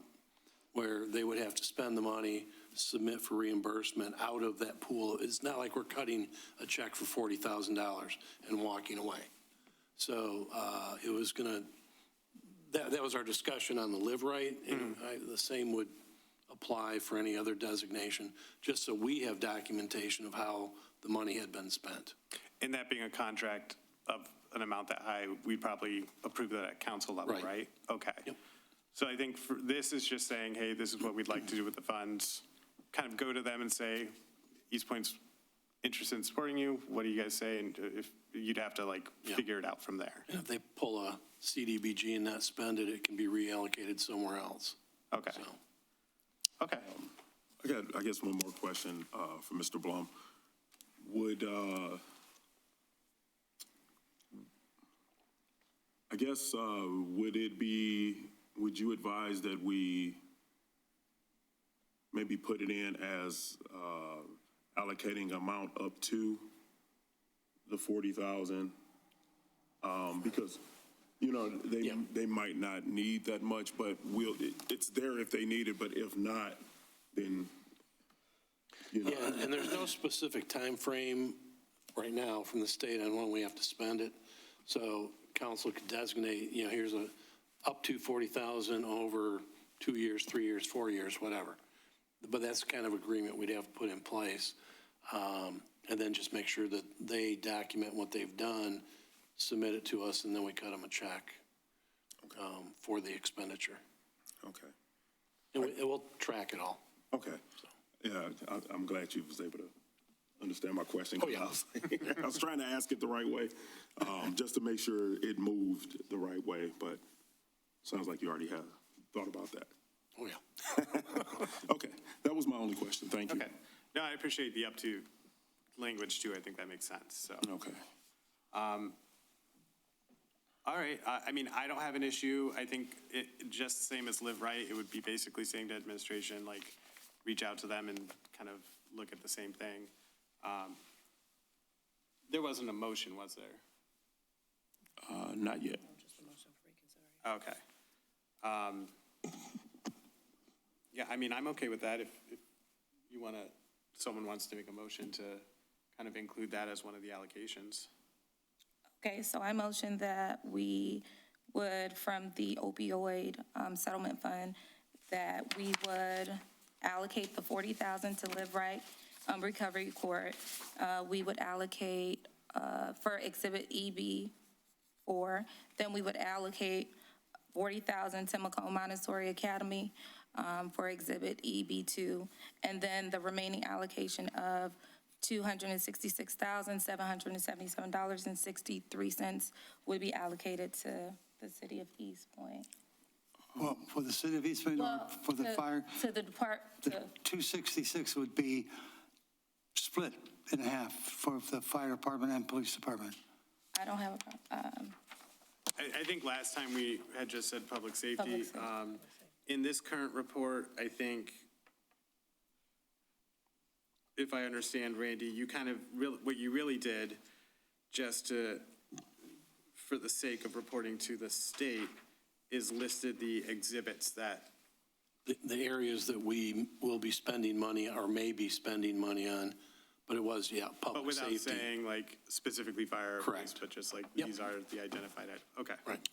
[SPEAKER 11] where they would have to spend the money, submit for reimbursement out of that pool. It's not like we're cutting a check for $40,000 and walking away. So it was going to, that was our discussion on the Live Right, and the same would apply for any other designation, just so we have documentation of how the money had been spent.
[SPEAKER 5] And that being a contract of an amount that high, we'd probably approve that at council level,
[SPEAKER 11] Right.
[SPEAKER 5] right? Okay.
[SPEAKER 11] Yep.
[SPEAKER 5] So I think this is just saying, hey, this is what we'd like to do with the funds. Kind of go to them and say, Eastpointe's interested in supporting you. What do you guys say? And if you'd have to figure it out from there.
[SPEAKER 11] And if they pull a CDBG and not spend it, it can be reallocated somewhere else.
[SPEAKER 5] Okay.
[SPEAKER 11] So,
[SPEAKER 5] Okay.
[SPEAKER 1] I got, I guess, one more question for Mr. Blum. Would, I guess, would you advise that we maybe put it in as allocating amount up to the 40,000? Because, you know, they might not need that much, but it's there if they need it, but if not, then, you know.
[SPEAKER 11] yeah, and there's no specific time frame right now from the state on when we have to spend it. So council could designate, you know, here's up to 40,000 over 2 years, 3 years, 4 years, whatever. But that's the kind of agreement we'd have to put in place. And then just make sure that they document what they've done, submit it to us, and then we cut them a check for the expenditure.
[SPEAKER 1] Okay.
[SPEAKER 11] And we'll track it all.
[SPEAKER 1] Okay. Yeah, I'm glad you was able to understand my question.
[SPEAKER 11] Oh, yeah.
[SPEAKER 1] I was trying to ask it the right way, just to make sure it moved the right way, but sounds like you already have thought about that.
[SPEAKER 11] Oh, yeah.
[SPEAKER 1] Okay, that was my only question. Thank you.
[SPEAKER 5] Okay. No, I appreciate the up to language too. I think that makes sense. So.
[SPEAKER 1] Okay.
[SPEAKER 5] All right. I mean, I don't have an issue. I think it just the same as Live Right. It would be basically saying to administration, reach out to them and kind of look at the same thing. There wasn't a motion, was there?
[SPEAKER 1] Not yet.
[SPEAKER 5] Okay. Yeah, I mean, I'm okay with that if you want to, someone wants to make a motion to kind of include that as one of the allocations.
[SPEAKER 7] Okay, so I motion that we would, from the opioid settlement fund, that we would allocate the 40,000 to Live Right Recovery Court. We would allocate for Exhibit EB4, then we would allocate 40,000 to Macomb Montessori Academy for Exhibit EB2, and then the remaining allocation of $266,777.63 would be allocated to the city of Eastpointe.
[SPEAKER 3] Well, for the city of Eastpointe or for the fire?
[SPEAKER 7] To the
[SPEAKER 3] The 266 would be split in half for the fire department and police department.
[SPEAKER 7] I don't have a problem.
[SPEAKER 5] I think last time we had just said public safety.
[SPEAKER 7] Public safety.
[SPEAKER 5] In this current report, I think if I understand, Randy, you kind of, what you really did, just for the sake of reporting to the state, is listed the exhibits that,
[SPEAKER 11] The areas that we will be spending money or may be spending money on, but it was, yeah,
[SPEAKER 5] but
[SPEAKER 11] public
[SPEAKER 5] without
[SPEAKER 11] safety.
[SPEAKER 5] saying like specifically fire or police,
[SPEAKER 11] Correct.
[SPEAKER 5] but just like,
[SPEAKER 11] Yep.
[SPEAKER 5] these are the identified, okay.
[SPEAKER 11] Right.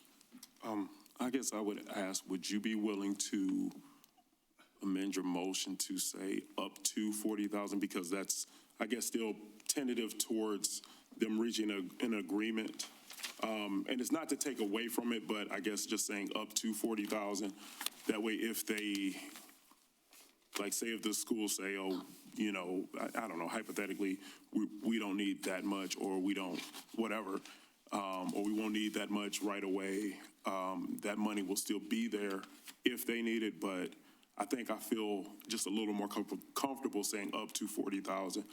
[SPEAKER 1] I guess I would ask, would you be willing to amend your motion to say up to 40,000? Because that's, I guess, still tentative towards them reaching an agreement. And it's not to take away from it, but I guess just saying up to 40,000. That way, if they, like, say if the schools say, oh, you know, I don't know, hypothetically, we don't need that much, or we don't, whatever, or we won't need that much right away, that money will still be there if they need it, but I think I feel just a little more comfortable saying up to 40,000.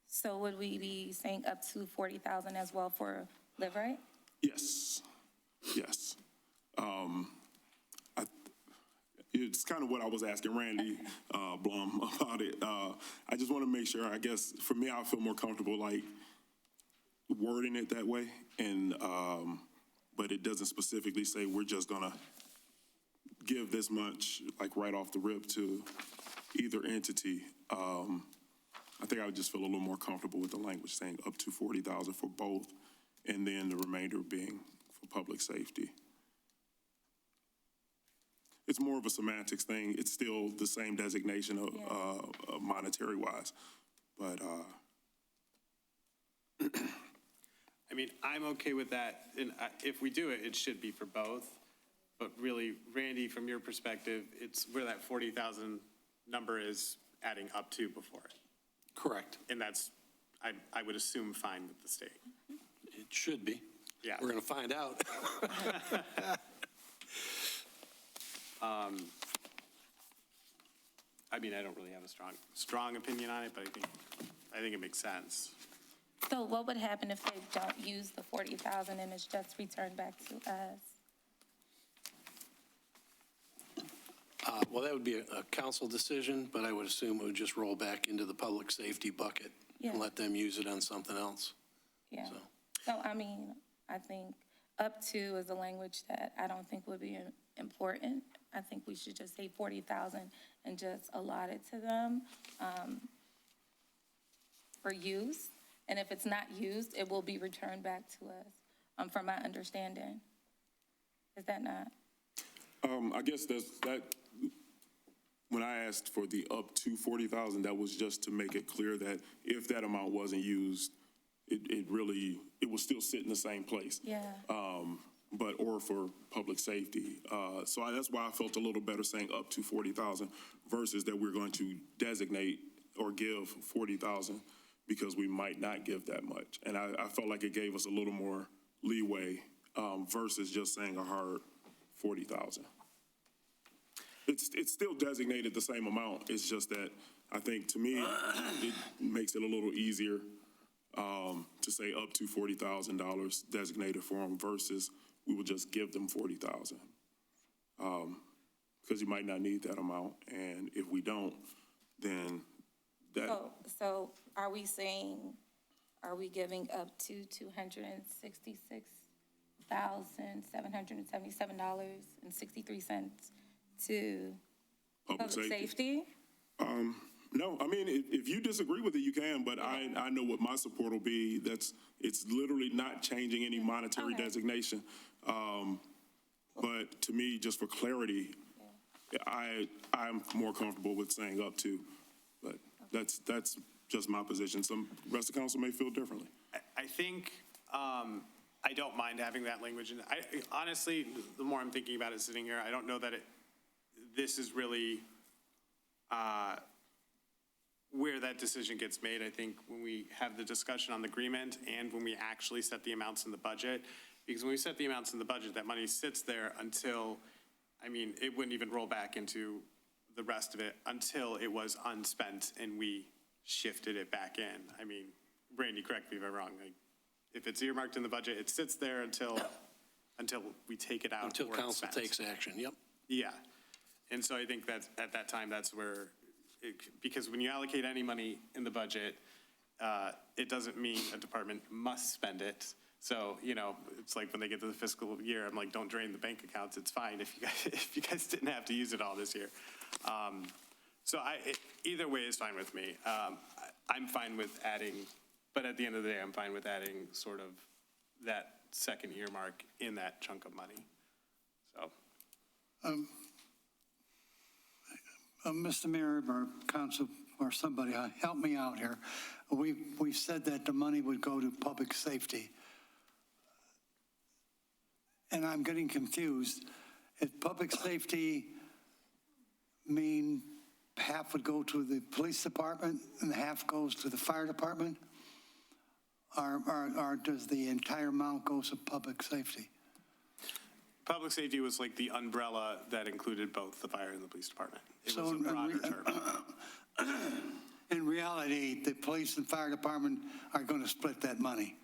[SPEAKER 7] So would we be saying up to 40,000 as well for Live Right?
[SPEAKER 1] Yes, yes. It's kind of what I was asking Randy Blum about it. I just want to make sure, I guess, for me, I feel more comfortable like wording it that way, and but it doesn't specifically say we're just gonna give this much, like right off the rip to either entity. I think I would just feel a little more comfortable with the language saying up to 40,000 for both, and then the remainder being for public safety. It's more of a semantics thing. It's still the same designation of monetary wise, but
[SPEAKER 5] I mean, I'm okay with that, and if we do it, it should be for both. But really, Randy, from your perspective, it's where that 40,000 number is adding up to before it.
[SPEAKER 11] Correct.
[SPEAKER 5] And that's, I would assume, fine with the state.
[SPEAKER 11] It should be.
[SPEAKER 5] Yeah.
[SPEAKER 11] We're going to find out.
[SPEAKER 5] I mean, I don't really have a strong opinion on it, but I think it makes sense.
[SPEAKER 7] So what would happen if they don't use the 40,000 and it's just returned back to us?
[SPEAKER 11] Well, that would be a council decision, but I would assume it would just roll back into the public safety bucket and
[SPEAKER 7] Yeah.
[SPEAKER 11] let them use it on something else.
[SPEAKER 7] Yeah.
[SPEAKER 11] So.
[SPEAKER 7] So, I mean, I think up to is a language that I don't think would be important. I think we should just say 40,000 and just allot it to them for use. And if it's not used, it will be returned back to us, from my understanding. Is that not?
[SPEAKER 1] I guess that, when I asked for the up to 40,000, that was just to make it clear that if that amount wasn't used, it will still sit in the same place.
[SPEAKER 7] Yeah.
[SPEAKER 1] Or for public safety. So that's why I felt a little better saying up to 40,000 versus that we're going to designate or give 40,000 because we might not give that much. And I felt like it gave us a little more leeway versus just saying a hard 40,000. It's still designated the same amount. It's just that I think, to me, it makes it a little easier to say up to $40,000 designated for them versus we will just give them 40,000. Because you might not need that amount, and if we don't, then that.
[SPEAKER 7] So are we saying, are we giving up to $266,777.63 to public safety?
[SPEAKER 1] No, I mean, if you disagree with it, you can, but I know what my support will be. It's literally not changing any monetary designation. But to me, just for clarity, I'm more comfortable with saying up to, but that's just my position. Some rest of the council may feel differently.
[SPEAKER 5] I think I don't mind having that language. And honestly, the more I'm thinking about it sitting here, I don't know that this is really where that decision gets made. I think when we have the discussion on the agreement and when we actually set the amounts in the budget, because when we set the amounts in the budget, that money sits there until, I mean, it wouldn't even roll back into the rest of it until it was unspent and we shifted it back in. I mean, Randy, correct me if I'm wrong. Like, if it's earmarked in the budget, it sits there until we take it out.
[SPEAKER 11] Until
[SPEAKER 5] or it's
[SPEAKER 11] council
[SPEAKER 5] spent.
[SPEAKER 11] takes action, yep.
[SPEAKER 5] Yeah. And so I think that at that time, that's where because when you allocate any money in the budget, it doesn't mean a department must spend it. So, it's like when they get to the fiscal year, I'm like, don't drain the bank accounts. It's fine if you guys didn't have to use it all this year. So either way is fine with me. I'm fine with adding, but at the end of the day, I'm fine with adding sort of that second earmark in that chunk of money. So.
[SPEAKER 3] Mr. Mayor or Council or somebody, help me out here. We've said that the money would go to public safety. And I'm getting confused. If public safety mean half would go to the police department and half goes to the fire department? Or does the entire amount go to public safety?
[SPEAKER 5] Public safety was like the umbrella that included both the fire and the police department. It was a
[SPEAKER 3] So
[SPEAKER 5] broader term.
[SPEAKER 3] in reality, the police and fire department are going to split that money.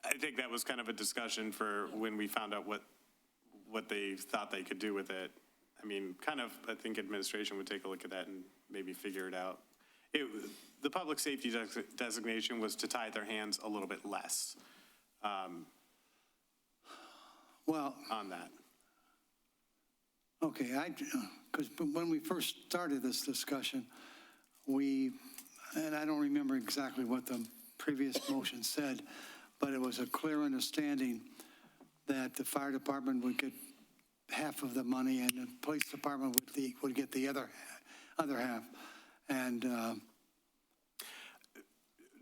[SPEAKER 5] I think that was kind of a discussion for when we found out what they thought they could do with it. I mean, I think administration would take a look at that and maybe figure it out. The public safety designation was to tie their hands a little bit less
[SPEAKER 3] Well,
[SPEAKER 5] on that.
[SPEAKER 3] okay, because when we first started this discussion, and I don't remember exactly what the previous motion said, but it was a clear understanding that the fire department would get half of the money and the police department would get the other half. And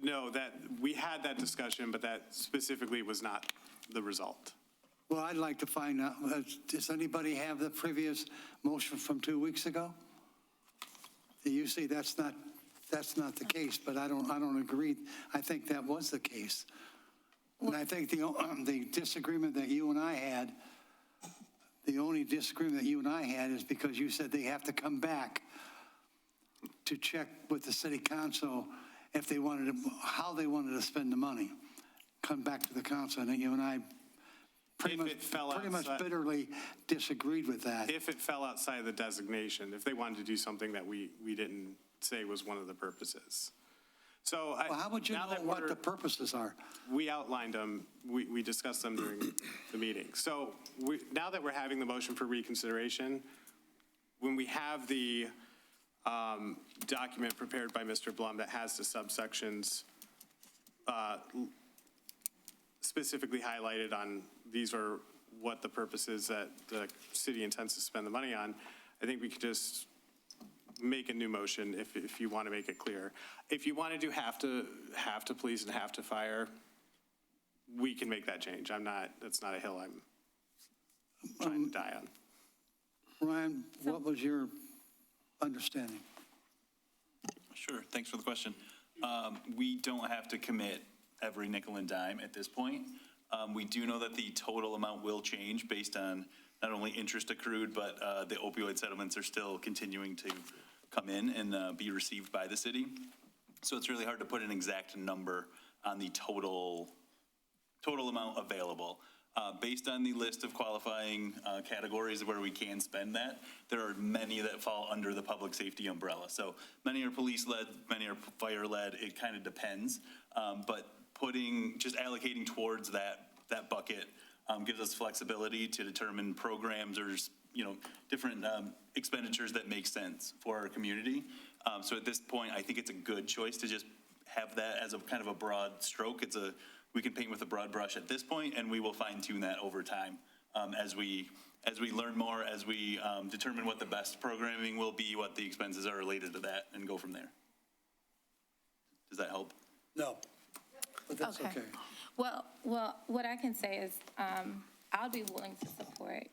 [SPEAKER 5] No, we had that discussion, but that specifically was not the result.
[SPEAKER 3] well, I'd like to find out, does anybody have the previous motion from 2 weeks ago? You see, that's not the case, but I don't agree. I think that was the case. And I think the disagreement that you and I had, the only disagreement that you and I had is because you said they have to come back to check with the city council if they wanted to, how they wanted to spend the money. Come back to the council, and you and I pretty much bitterly disagreed with that.
[SPEAKER 5] If it fell outside the designation, if they wanted to do something that we didn't say was one of the purposes. So
[SPEAKER 3] Well, how would you know what the purposes are?
[SPEAKER 5] We outlined them, we discussed them during the meeting. So now that we're having the motion for reconsideration, when we have the document prepared by Mr. Blum that has the subsections specifically highlighted on, these are what the purposes that the city intends to spend the money on, I think we could just make a new motion if you want to make it clear. If you want to do half to police and half to fire, we can make that change. That's not a hill I'm trying to die on.
[SPEAKER 3] Ryan, what was your understanding?
[SPEAKER 4] Sure, thanks for the question. We don't have to commit every nickel and dime at this point. We do know that the total amount will change based on not only interest accrued, but the opioid settlements are still continuing to come in and be received by the city. So it's really hard to put an exact number on the total amount available. Based on the list of qualifying categories where we can spend that, there are many that fall under the public safety umbrella. So many are police-led, many are fire-led. It kind of depends. But just allocating towards that bucket gives us flexibility to determine programs or different expenditures that make sense for our community. So at this point, I think it's a good choice to just have that as a kind of a broad stroke. We can paint with a broad brush at this point, and we will fine tune that over time as we learn more, as we determine what the best programming will be, what the expenses are related to that, and go from there. Does that help?
[SPEAKER 3] No, but that's okay.
[SPEAKER 7] Well, what I can say is I'll be willing to support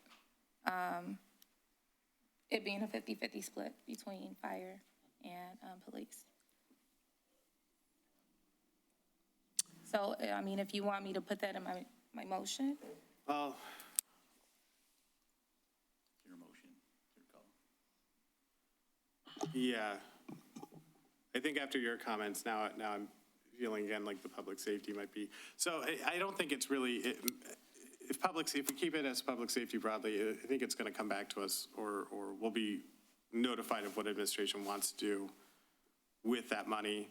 [SPEAKER 7] it being a 50-50 split between fire and police. So, I mean, if you want me to put that in my motion?
[SPEAKER 5] Well,
[SPEAKER 4] Your motion, your call.
[SPEAKER 5] yeah. I think after your comments, now I'm feeling again like the public safety might be. So I don't think it's really, if we keep it as public safety broadly, I think it's going to come back to us, or we'll be notified of what administration wants to do with that money.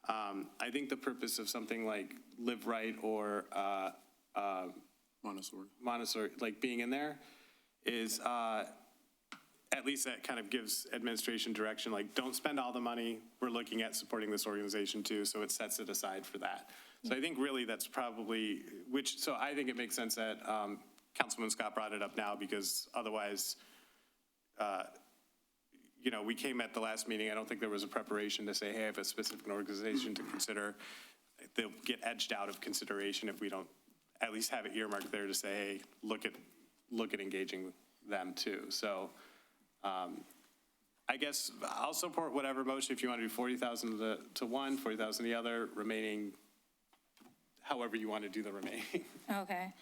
[SPEAKER 5] I think the purpose of something like Live Right or Montessori, like being in there, is at least that kind of gives administration direction, like, don't spend all the money. We're looking at supporting this organization too, so it sets it aside for that. So I think really that's probably, so I think it makes sense that Councilman Scott brought it up now, because otherwise, we came at the last meeting, I don't think there was a preparation to say, hey, I have a specific organization to consider. They'll get edged out of consideration if we don't at least have it earmarked there to say, hey, look at engaging them too. So I guess I'll support whatever motion, if you want to do 40,000 to one, 40,000 the other, remaining, however you want to do the remaining.
[SPEAKER 7] Okay,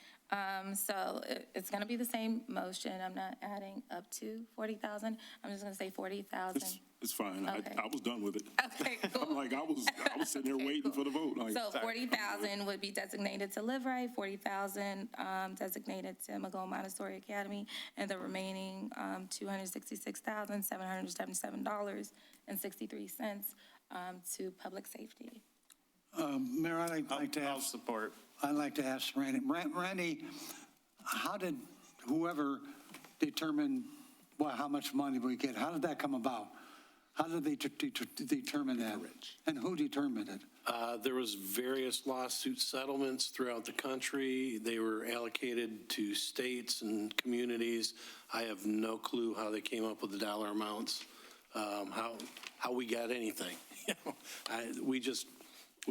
[SPEAKER 7] so it's gonna be the same motion. I'm not adding up to 40,000. I'm just gonna say 40,000.
[SPEAKER 1] It's fine.
[SPEAKER 7] Okay.
[SPEAKER 1] I was done with it.
[SPEAKER 7] Okay, cool.
[SPEAKER 1] I'm like, I was sitting there waiting for the vote. Like,
[SPEAKER 7] So 40,000 would be designated to Live Right, 40,000 designated to Magone Montessori Academy, and the remaining $266,777.63 to public safety.
[SPEAKER 3] Mayor, I'd like to
[SPEAKER 5] I'll
[SPEAKER 3] ask,
[SPEAKER 5] support.
[SPEAKER 3] I'd like to ask Randy. Randy, how did whoever determine how much money we get, how did that come about? How did they determine that? And who determined it?
[SPEAKER 11] There was various lawsuit settlements throughout the country. They were allocated to states and communities. I have no clue how they came up with the dollar amounts, how we got anything. We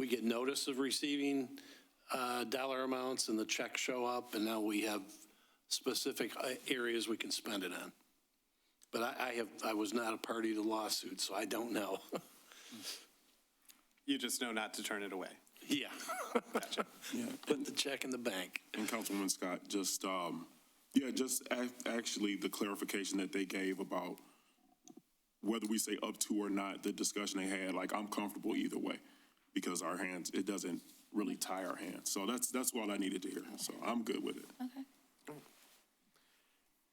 [SPEAKER 11] get notice of receiving dollar amounts, and the checks show up, and now we have specific areas we can spend it on. But I was not a party to the lawsuit, so I don't know.
[SPEAKER 5] You just know not to turn it away.
[SPEAKER 11] Yeah. Gotcha. Yeah. Put the check in the bank.
[SPEAKER 1] And Councilwoman Scott, actually the clarification that they gave about whether we say up to or not, the discussion they had, like, I'm comfortable either way, because our hands, it doesn't really tie our hands. So that's all I needed to hear. So I'm good with it.
[SPEAKER 7] Okay.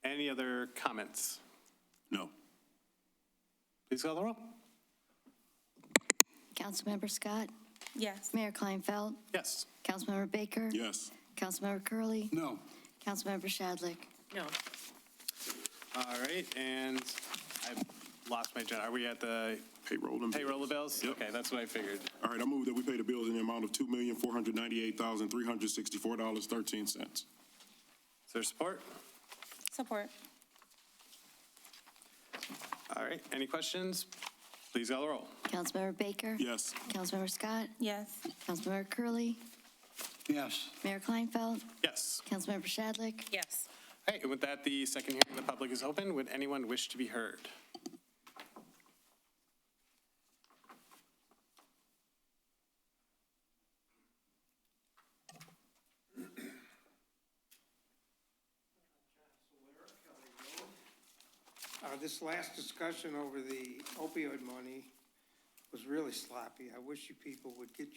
[SPEAKER 5] Any other comments?
[SPEAKER 1] No.
[SPEAKER 5] Please call the roll.
[SPEAKER 6] Councilmember Scott?
[SPEAKER 7] Yes.
[SPEAKER 6] Mayor Kleinfeld?
[SPEAKER 5] Yes.
[SPEAKER 6] Councilmember Baker?
[SPEAKER 1] Yes.
[SPEAKER 6] Councilmember Curley.
[SPEAKER 3] No.
[SPEAKER 6] Councilmember Shadlick?
[SPEAKER 12] No.
[SPEAKER 5] All right, and I've lost my agenda. Are we at the
[SPEAKER 1] Payroll and
[SPEAKER 5] payroll of bills?
[SPEAKER 1] Yep.
[SPEAKER 5] Okay, that's what I figured.
[SPEAKER 1] All right, I move that we pay the bills in the amount of $2,498,364.13.
[SPEAKER 5] Is there support?
[SPEAKER 7] Support.
[SPEAKER 5] All right, any questions? Please call the roll.
[SPEAKER 6] Councilmember Baker?
[SPEAKER 1] Yes.
[SPEAKER 6] Councilmember Scott?
[SPEAKER 7] Yes.
[SPEAKER 6] Councilmember Curley.
[SPEAKER 3] Yes.
[SPEAKER 6] Mayor Kleinfeld?
[SPEAKER 5] Yes.
[SPEAKER 6] Councilmember Shadlick?
[SPEAKER 12] Yes.
[SPEAKER 5] All right, and with that, the second hearing of the public is open. Would anyone wish to be heard?
[SPEAKER 13] This last discussion over the opioid money was really sloppy. I wish you people would get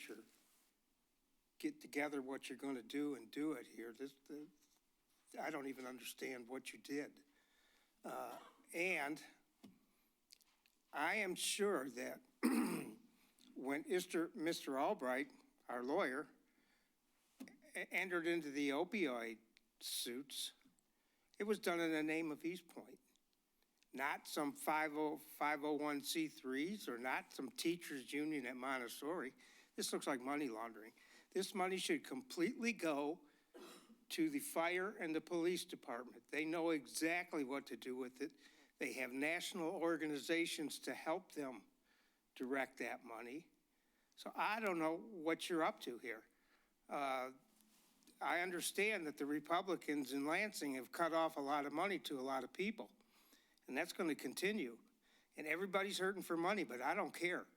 [SPEAKER 13] together what you're going to do and do it here. I don't even understand what you did. And I am sure that when Mr. Albright, our lawyer, entered into the opioid suits, it was done in the name of Eastpointe. Not some 501c3s or not some teachers union at Montessori. This looks like money laundering. This money should completely go to the fire and the police department. They know exactly what to do with it. They have national organizations to help them direct that money. So I don't know what you're up to here. I understand that the Republicans in Lansing have cut off a lot of money to a lot of people. And that's going to continue. And everybody's hurting for money, but I don't care.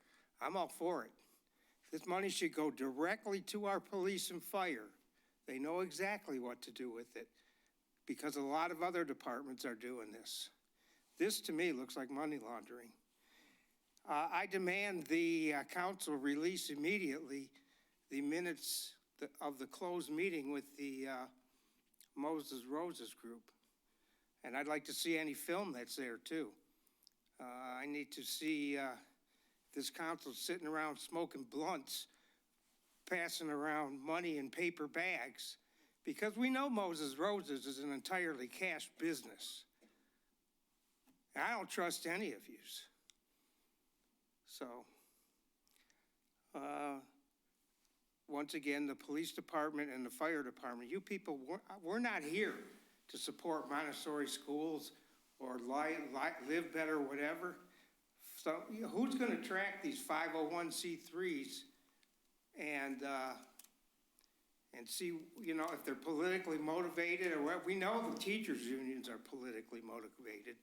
[SPEAKER 13] I'm all for it. This money should go directly to our police and fire. They know exactly what to do with it because a lot of other departments are doing this. This, to me, looks like money laundering. I demand the council release immediately the minutes of the closed meeting with the Moses Rose's group. And I'd like to see any film that's there too. I need to see this council sitting around smoking blunts, passing around money in paper bags, because we know Moses Rose's is an entirely cash business. And I don't trust any of yous. So, once again, the police department and the fire department, you people, we're not here to support Montessori schools or live better, whatever. So who's going to track these 501c3s and see, you know, if they're politically motivated or what? We know the teachers' unions are politically motivated.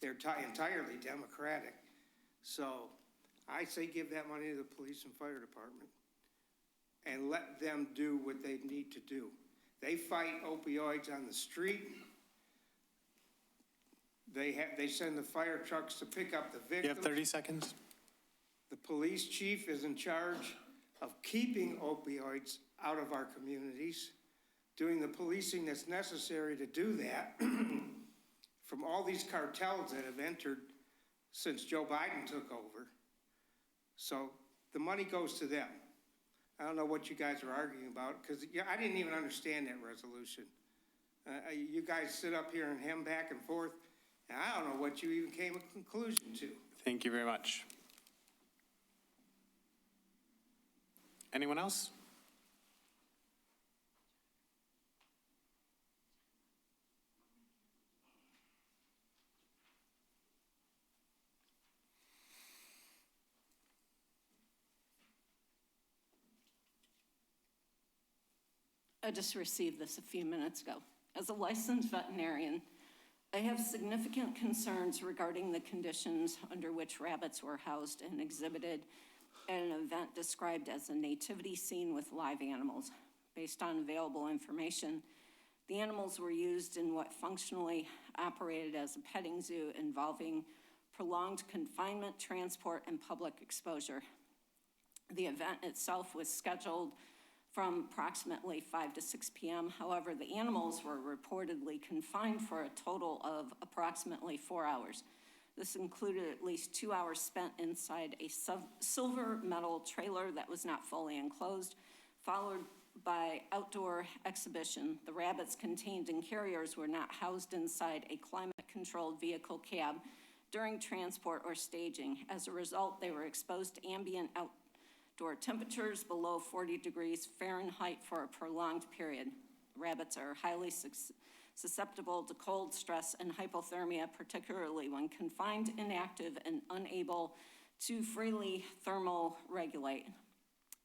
[SPEAKER 13] They're entirely democratic. So I say give that money to the police and fire department and let them do what they need to do. They fight opioids on the street. They send the fire trucks to pick up the victims.
[SPEAKER 5] You have 30 seconds.
[SPEAKER 13] The police chief is in charge of keeping opioids out of our communities, doing the policing that's necessary to do that from all these cartels that have entered since Joe Biden took over. So the money goes to them. I don't know what you guys are arguing about, because I didn't even understand that resolution. You guys sit up here and hem back and forth, and I don't know what you even came to a conclusion to.
[SPEAKER 5] Thank you very much. Anyone else?
[SPEAKER 10] I just received this a few minutes ago. As a licensed veterinarian, I have significant concerns regarding the conditions under which rabbits were housed and exhibited at an event described as a nativity scene with live animals. Based on available information, the animals were used in what functionally operated as a petting zoo involving prolonged confinement, transport, and public exposure. The event itself was scheduled from approximately 5 to 6 p.m. However, the animals were reportedly confined for a total of approximately 4 hours. This included at least 2 hours spent inside a silver metal trailer that was not fully enclosed, followed by outdoor exhibition. The rabbits contained in carriers were not housed inside a climate-controlled vehicle cab during transport or staging. As a result, they were exposed to ambient outdoor temperatures below 40 degrees Fahrenheit for a prolonged period. Rabbits are highly susceptible to cold, stress, and hypothermia, particularly when confined, inactive, and unable to freely thermoregulate.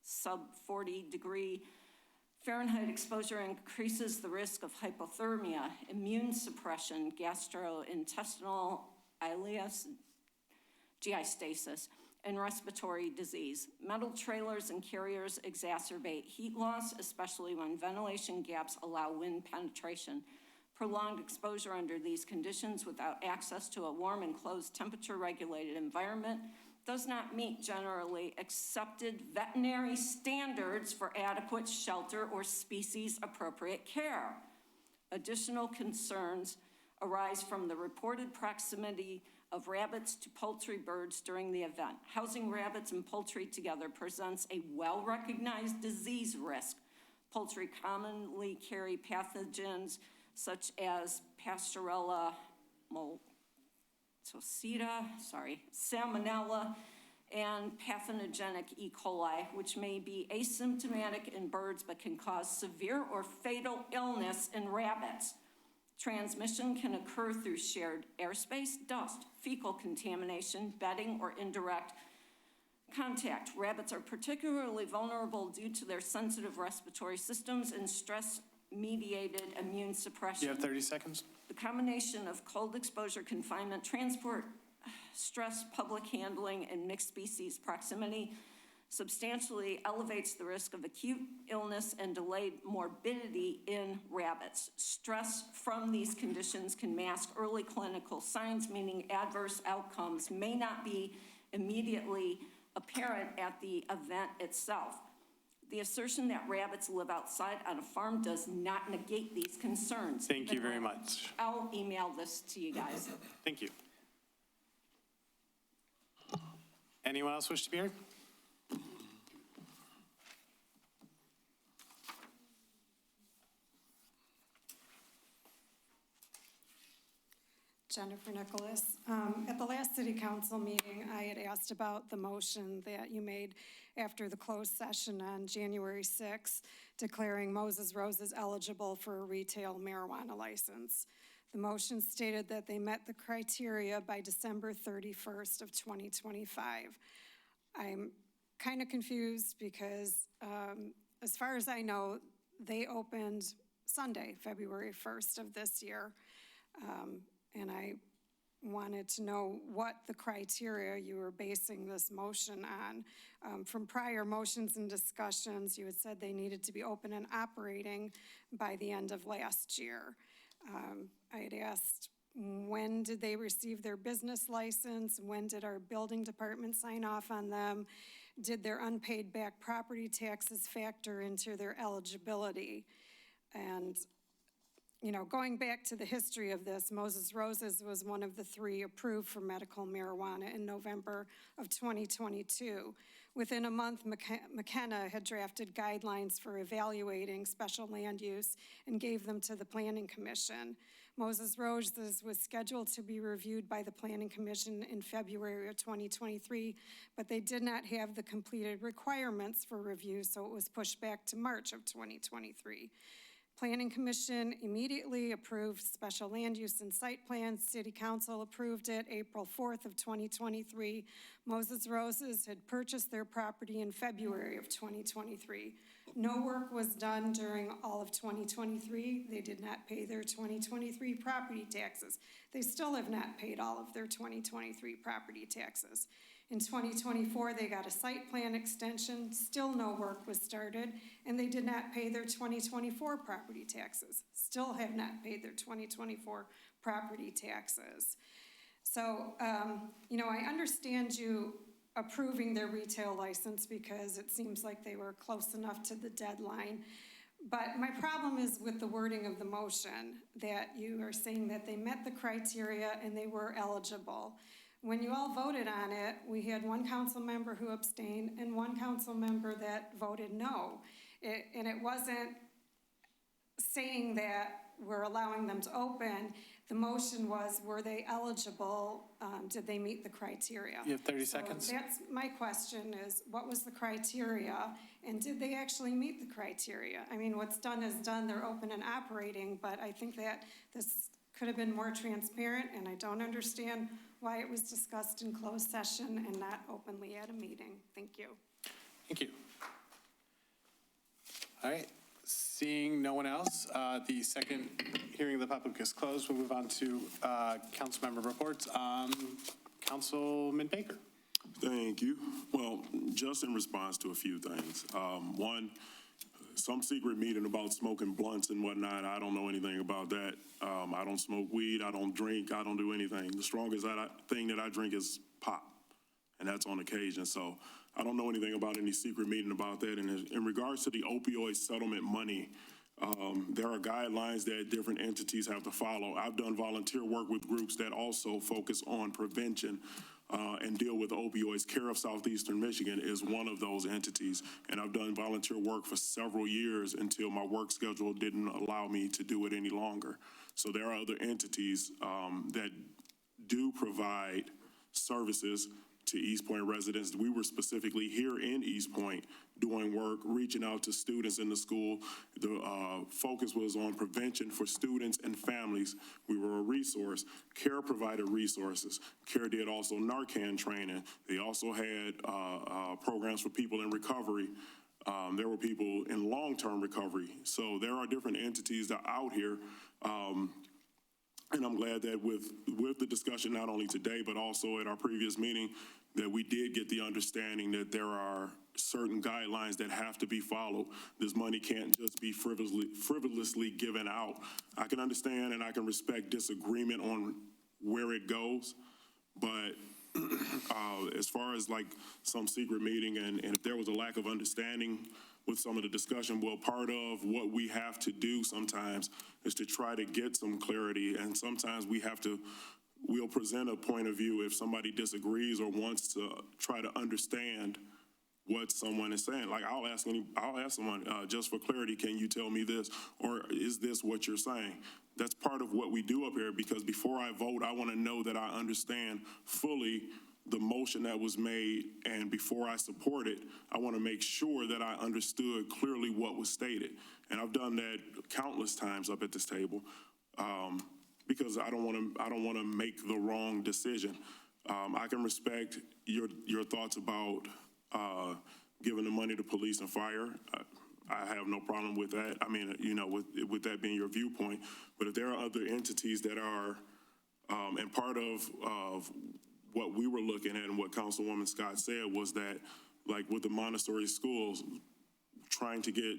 [SPEAKER 10] Sub 40 degree Fahrenheit exposure increases the risk of hypothermia, immune suppression, gastrointestinal ileus, GI stasis, and respiratory disease. Metal trailers and carriers exacerbate heat loss, especially when ventilation gaps allow wind penetration. Prolonged exposure under these conditions without access to a warm and closed temperature-regulated environment does not meet generally accepted veterinary standards for adequate shelter or species-appropriate care. Additional concerns arise from the reported proximity of rabbits to poultry birds during the event. Housing rabbits and poultry together presents a well-recognized disease risk. Poultry commonly carry pathogens such as Pasteurella Salmonella, and pathogenic E. coli, which may be asymptomatic in birds but can cause severe or fatal illness in rabbits. Transmission can occur through shared airspace, dust, fecal contamination, bedding, or indirect contact. Rabbits are particularly vulnerable due to their sensitive respiratory systems and stress-mediated immune suppression.
[SPEAKER 5] You have 30 seconds.
[SPEAKER 10] The combination of cold exposure, confinement, transport, stress, public handling, and mixed species proximity substantially elevates the risk of acute illness and delayed morbidity in rabbits. Stress from these conditions can mask early clinical signs, meaning adverse outcomes may not be immediately apparent at the event itself. The assertion that rabbits live outside on a farm does not negate these concerns.
[SPEAKER 5] Thank you very much.
[SPEAKER 10] I'll email this to you guys.
[SPEAKER 5] Thank you. Anyone else wish to be heard?
[SPEAKER 9] Jennifer Nicholas. At the last city council meeting, I had asked about the motion that you made after the closed session on January 6th, declaring Moses Roses eligible for a retail marijuana license. The motion stated that they met the criteria by December 31st of 2025. I'm kind of confused because as far as I know, they opened Sunday, February 1st of this year. And I wanted to know what the criteria you were basing this motion on. From prior motions and discussions, you had said they needed to be open and operating by the end of last year. I had asked, when did they receive their business license? When did our building department sign off on them? Did their unpaid back property taxes factor into their eligibility? And you know, going back to the history of this, Moses Roses was one of the 3 approved for medical marijuana in November of 2022. Within a month, McKenna had drafted guidelines for evaluating special land use and gave them to the Planning Commission. Moses Roses was scheduled to be reviewed by the Planning Commission in February of 2023, but they did not have the completed requirements for review, so it was pushed back to March of 2023. Planning Commission immediately approved special land use and site plans. City Council approved it April 4th of 2023. Moses Roses had purchased their property in February of 2023. No work was done during all of 2023. They did not pay their 2023 property taxes. They still have not paid all of their 2023 property taxes. In 2024, they got a site plan extension, still no work was started, and they did not pay their 2024 property taxes. Still have not paid their 2024 property taxes. So, you know, I understand you approving their retail license because it seems like they were close enough to the deadline. But my problem is with the wording of the motion, that you are saying that they met the criteria and they were eligible. When you all voted on it, we had 1 council member who abstained and 1 council member that voted no. And it wasn't saying that we're allowing them to open. The motion was, were they eligible? Did they meet the criteria?
[SPEAKER 5] You have 30 seconds.
[SPEAKER 9] That's my question is, what was the criteria? And did they actually meet the criteria? I mean, what's done is done. They're open and operating, but I think that this could have been more transparent, and I don't understand why it was discussed in closed session and not openly at a meeting. Thank you.
[SPEAKER 5] Thank you. All right, seeing no one else, the second hearing of the public is closed. We'll move on to council member reports. Councilman Baker.
[SPEAKER 1] Thank you. Well, just in response to a few things. One, some secret meeting about smoking blunts and whatnot. I don't know anything about that. I don't smoke weed. I don't drink. I don't do anything. The strongest thing that I drink is pop, and that's on occasion. So I don't know anything about any secret meeting about that. And in regards to the opioid settlement money, there are guidelines that different entities have to follow. I've done volunteer work with groups that also focus on prevention and deal with opioids. Care of Southeastern Michigan is one of those entities, and I've done volunteer work for several years until my work schedule didn't allow me to do it any longer. So there are other entities that do provide services to Eastpointe residents. We were specifically here in Eastpointe doing work, reaching out to students in the school. The focus was on prevention for students and families. We were a resource. CARE provided resources. CARE did also Narcan training. They also had programs for people in recovery. There were people in long-term recovery. So there are different entities that are out here. And I'm glad that with the discussion, not only today, but also at our previous meeting, that we did get the understanding that there are certain guidelines that have to be followed. This money can't just be frivolously given out. I can understand and I can respect disagreement on where it goes, but as far as like some secret meeting and if there was a lack of understanding with some of the discussion. Well, part of what we have to do sometimes is to try to get some clarity, and sometimes we'll present a point of view if somebody disagrees or wants to try to understand what someone is saying. Like, I'll ask someone, just for clarity, can you tell me this? Or is this what you're saying? That's part of what we do up here, because before I vote, I want to know that I understand fully the motion that was made, and before I support it, I want to make sure that I understood clearly what was stated. And I've done that countless times up at this table, because I don't want to make the wrong decision. I can respect your thoughts about giving the money to police and fire. I have no problem with that. I mean, with that being your viewpoint. But if there are other entities that are, and part of what we were looking at and what Councilwoman Scott said was that, like with the Montessori schools, trying to get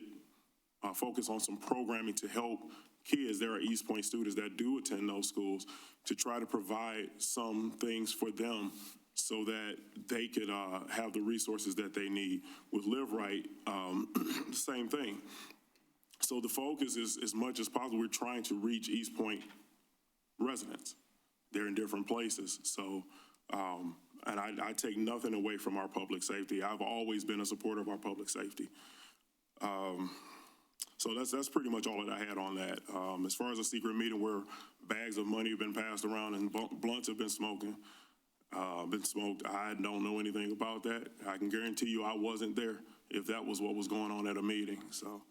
[SPEAKER 1] focus on some programming to help kids. There are Eastpointe students that do attend those schools, to try to provide some things for them so that they could have the resources that they need. With Live Right, the same thing. So the focus is, as much as possible, we're trying to reach Eastpointe residents. They're in different places. So, and I take nothing away from our public safety. I've always been a supporter of our public safety. So that's pretty much all that I had on that. As far as a secret meeting where bags of money have been passed around and blunts have been smoked, I don't know anything about that. I can guarantee you I wasn't there if that was what was going on at a meeting. So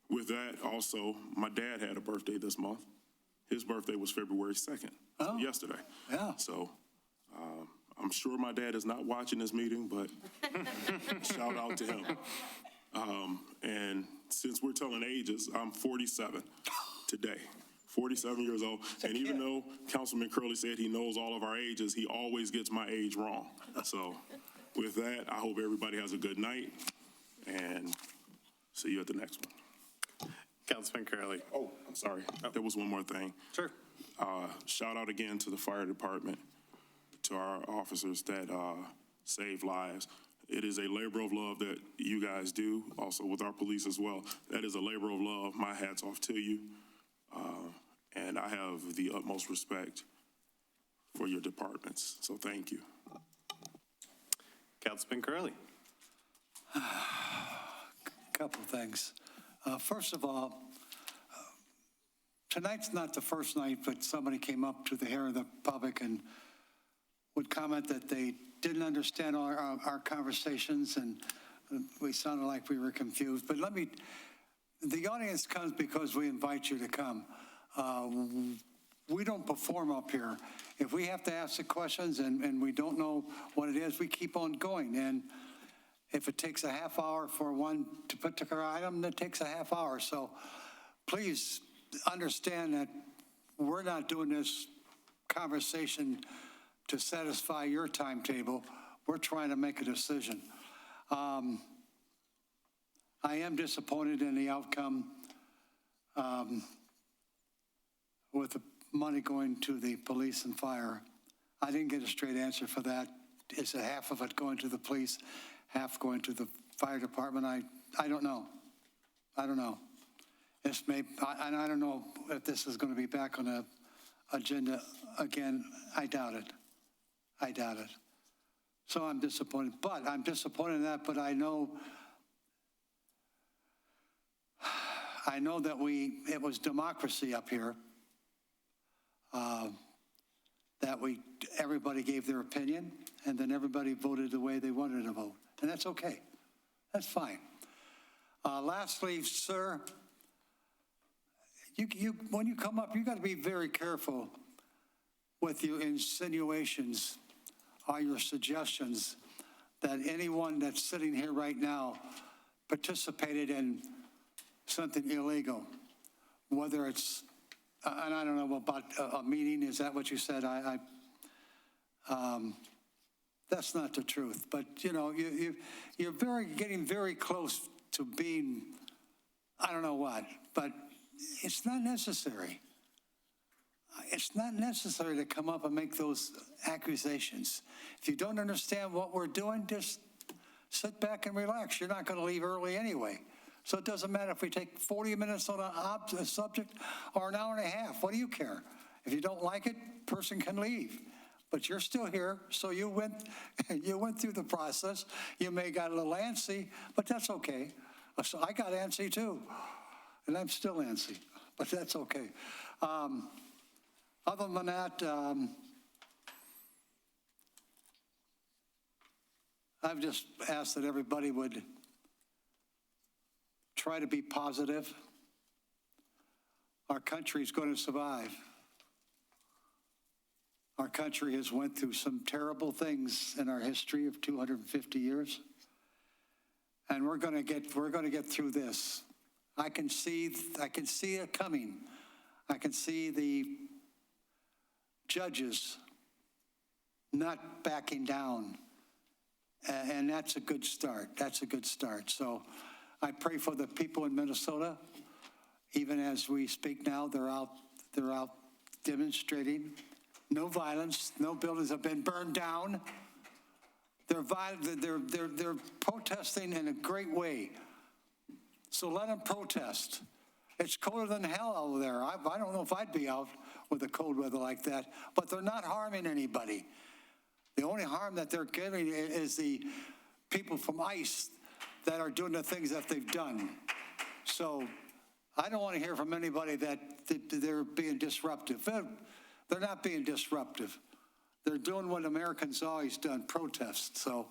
[SPEAKER 1] with that, also, my dad had a birthday this month. His birthday was February 2nd, yesterday.
[SPEAKER 3] Yeah.
[SPEAKER 1] So I'm sure my dad is not watching this meeting, but shout out to him. And since we're telling ages, I'm 47 today. 47 years old. And even though Councilman Curley said he knows all of our ages, he always gets my age wrong. So with that, I hope everybody has a good night, and see you at the next one.
[SPEAKER 5] Councilman Curley.
[SPEAKER 1] Oh, I'm sorry. There was one more thing.
[SPEAKER 5] Sure.
[SPEAKER 1] Shout out again to the fire department, to our officers that save lives. It is a labor of love that you guys do, also with our police as well. That is a labor of love. My hat's off to you. And I have the utmost respect for your departments. So thank you.
[SPEAKER 5] Councilman Curley.
[SPEAKER 3] Couple things. First of all, tonight's not the first night, but somebody came up to the hearing of the public and would comment that they didn't understand our conversations, and we sounded like we were confused. But the audience comes because we invite you to come. We don't perform up here. If we have to ask the questions and we don't know what it is, we keep on going. And if it takes a half hour for one particular item, that takes a half hour. So please understand that we're not doing this conversation to satisfy your timetable. We're trying to make a decision. I am disappointed in the outcome with the money going to the police and fire. I didn't get a straight answer for that. Is it half of it going to the police, half going to the fire department? I don't know. I don't know. And I don't know if this is going to be back on the agenda again. I doubt it. I doubt it. So I'm disappointed. But I'm disappointed in that, but I know that it was democracy up here, that everybody gave their opinion, and then everybody voted the way they wanted to vote. And that's okay. That's fine. Lastly, sir, when you come up, you got to be very careful with your insinuations or your suggestions that anyone that's sitting here right now participated in something illegal, whether it's, and I don't know about a meeting, is that what you said? That's not the truth, but you're getting very close to being, I don't know what, but it's not necessary. It's not necessary to come up and make those accusations. If you don't understand what we're doing, just Sit back and relax. You're not going to leave early anyway. So it doesn't matter if we take 40 minutes on a subject or an hour and a half. What do you care? If you don't like it, person can leave. But you're still here, so you went through the process. You may got a little antsy, but that's okay. So I got antsy too, and I'm still antsy, but that's okay. Other than that, I've just asked that everybody would try to be positive. Our country's going to survive. Our country has went through some terrible things in our history of 250 years. And we're going to get through this. I can see it coming. I can see the judges not backing down. And that's a good start. That's a good start. So I pray for the people in Minnesota. Even as we speak now, they're out demonstrating. No violence. No buildings have been burned down. They're protesting in a great way. So let them protest. It's colder than hell over there. I don't know if I'd be out with the cold weather like that, but they're not harming anybody. The only harm that they're getting is the people from ICE that are doing the things that they've done. So I don't want to hear from anybody that they're being disruptive. They're not being disruptive. They're doing what Americans always done, protest. So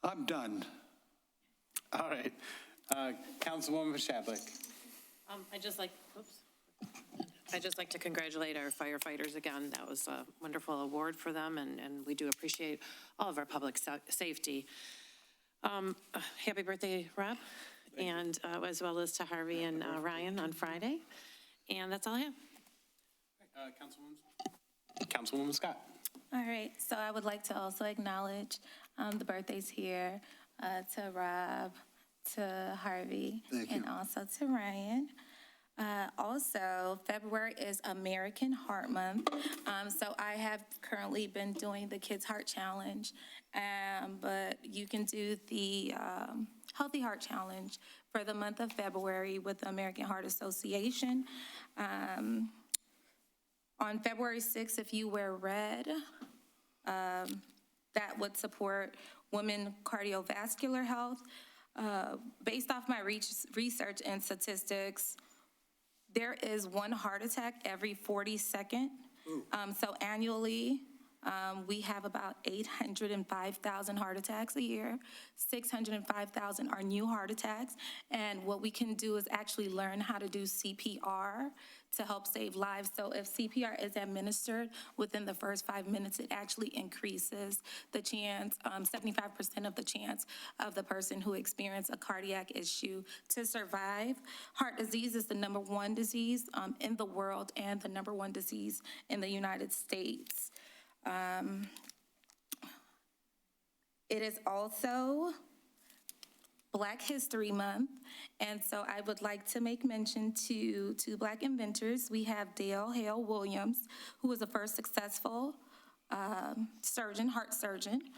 [SPEAKER 3] I'm done.
[SPEAKER 5] All right. Councilwoman Shadlick.
[SPEAKER 12] I'd just like to congratulate our firefighters again. That was a wonderful award for them, and we do appreciate all of our public safety. Happy birthday, Rob, and as well as to Harvey and Ryan on Friday. And that's all I have.
[SPEAKER 5] Councilwoman Scott.
[SPEAKER 7] All right, so I would like to also acknowledge the birthdays here to Rob, to Harvey, and also to Ryan. Also, February is American Heart Month, so I have currently been doing the Kids Heart Challenge, but you can do the Healthy Heart Challenge for the month of February with the American Heart Association. On February 6th, if you wear red, that would support women cardiovascular health. Based off my research and statistics, there is one heart attack every 40 seconds. So annually, we have about 805,000 heart attacks a year. 605,000 are new heart attacks. And what we can do is actually learn how to do CPR to help save lives. So if CPR is administered within the first 5 minutes, it actually increases the chance, 75% of the chance of the person who experienced a cardiac issue to survive. Heart disease is the #1 disease in the world and the #1 disease in the United States. It is also Black History Month, and so I would like to make mention to two Black inventors. We have Dale Hale Williams, who was the first successful heart surgeon,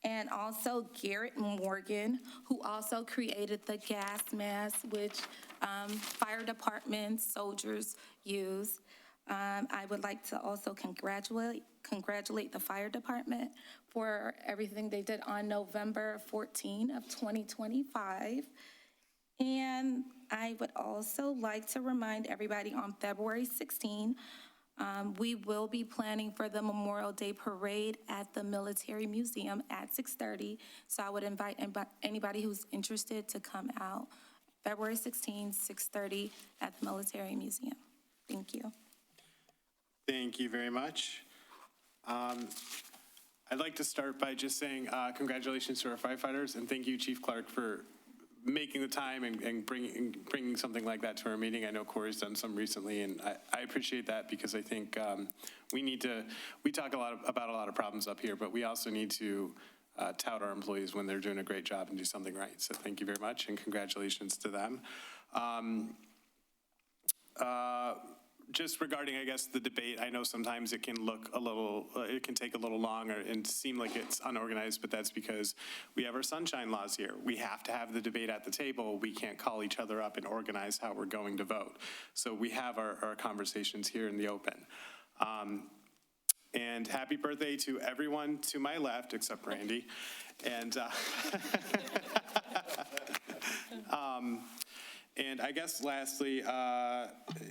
[SPEAKER 7] and also Garrett Morgan, who also created the gas mask, which fire departments, soldiers use. I would like to also congratulate the fire department for everything they did on November 14 of 2025. And I would also like to remind everybody on February 16, we will be planning for the Memorial Day Parade at the Military Museum at 6:30. So I would invite anybody who's interested to come out February 16, 6:30 at the Military Museum. Thank you.
[SPEAKER 5] Thank you very much. I'd like to start by just saying congratulations to our firefighters, and thank you, Chief Clark, for making the time and bringing something like that to our meeting. I know Corey's done some recently, and I appreciate that because I think we talk about a lot of problems up here, but we also need to tout our employees when they're doing a great job and do something right. So thank you very much, and congratulations to them. just regarding, I guess, the debate, I know sometimes it can look a little, it can take a little long and seem like it's unorganized, but that's because we have our sunshine laws here. We have to have the debate at the table. We can't call each other up and organize how we're going to vote. So we have our conversations here in the open. And happy birthday to everyone to my left, except Randy. And, and I guess lastly,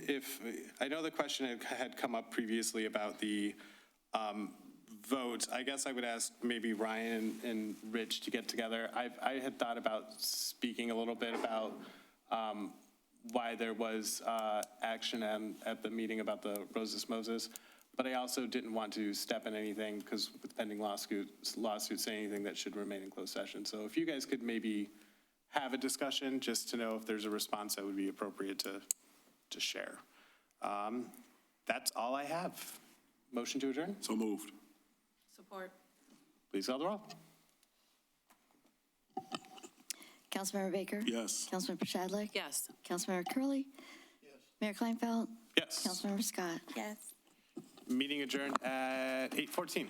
[SPEAKER 5] if, I know the question had come up previously about the vote. I guess I would ask maybe Ryan and Rich to get together. I had thought about speaking a little bit about why there was action at the meeting about the Roses Moses, but I also didn't want to step in anything because with pending lawsuits say anything that should remain in closed session. So if you guys could maybe have a discussion just to know if there's a response that would be appropriate to share. That's all I have. Motion to adjourn?
[SPEAKER 1] So moved.
[SPEAKER 12] Support.
[SPEAKER 5] Please call the roll.
[SPEAKER 6] Councilmember Baker?
[SPEAKER 1] Yes.
[SPEAKER 6] Councilmember Shadlick?
[SPEAKER 12] Yes.
[SPEAKER 6] Councilmember Curley. Yes. Mayor Kleinfeld?
[SPEAKER 5] Yes.
[SPEAKER 6] Councilmember Scott?
[SPEAKER 7] Yes.
[SPEAKER 5] Meeting adjourned at 8:14.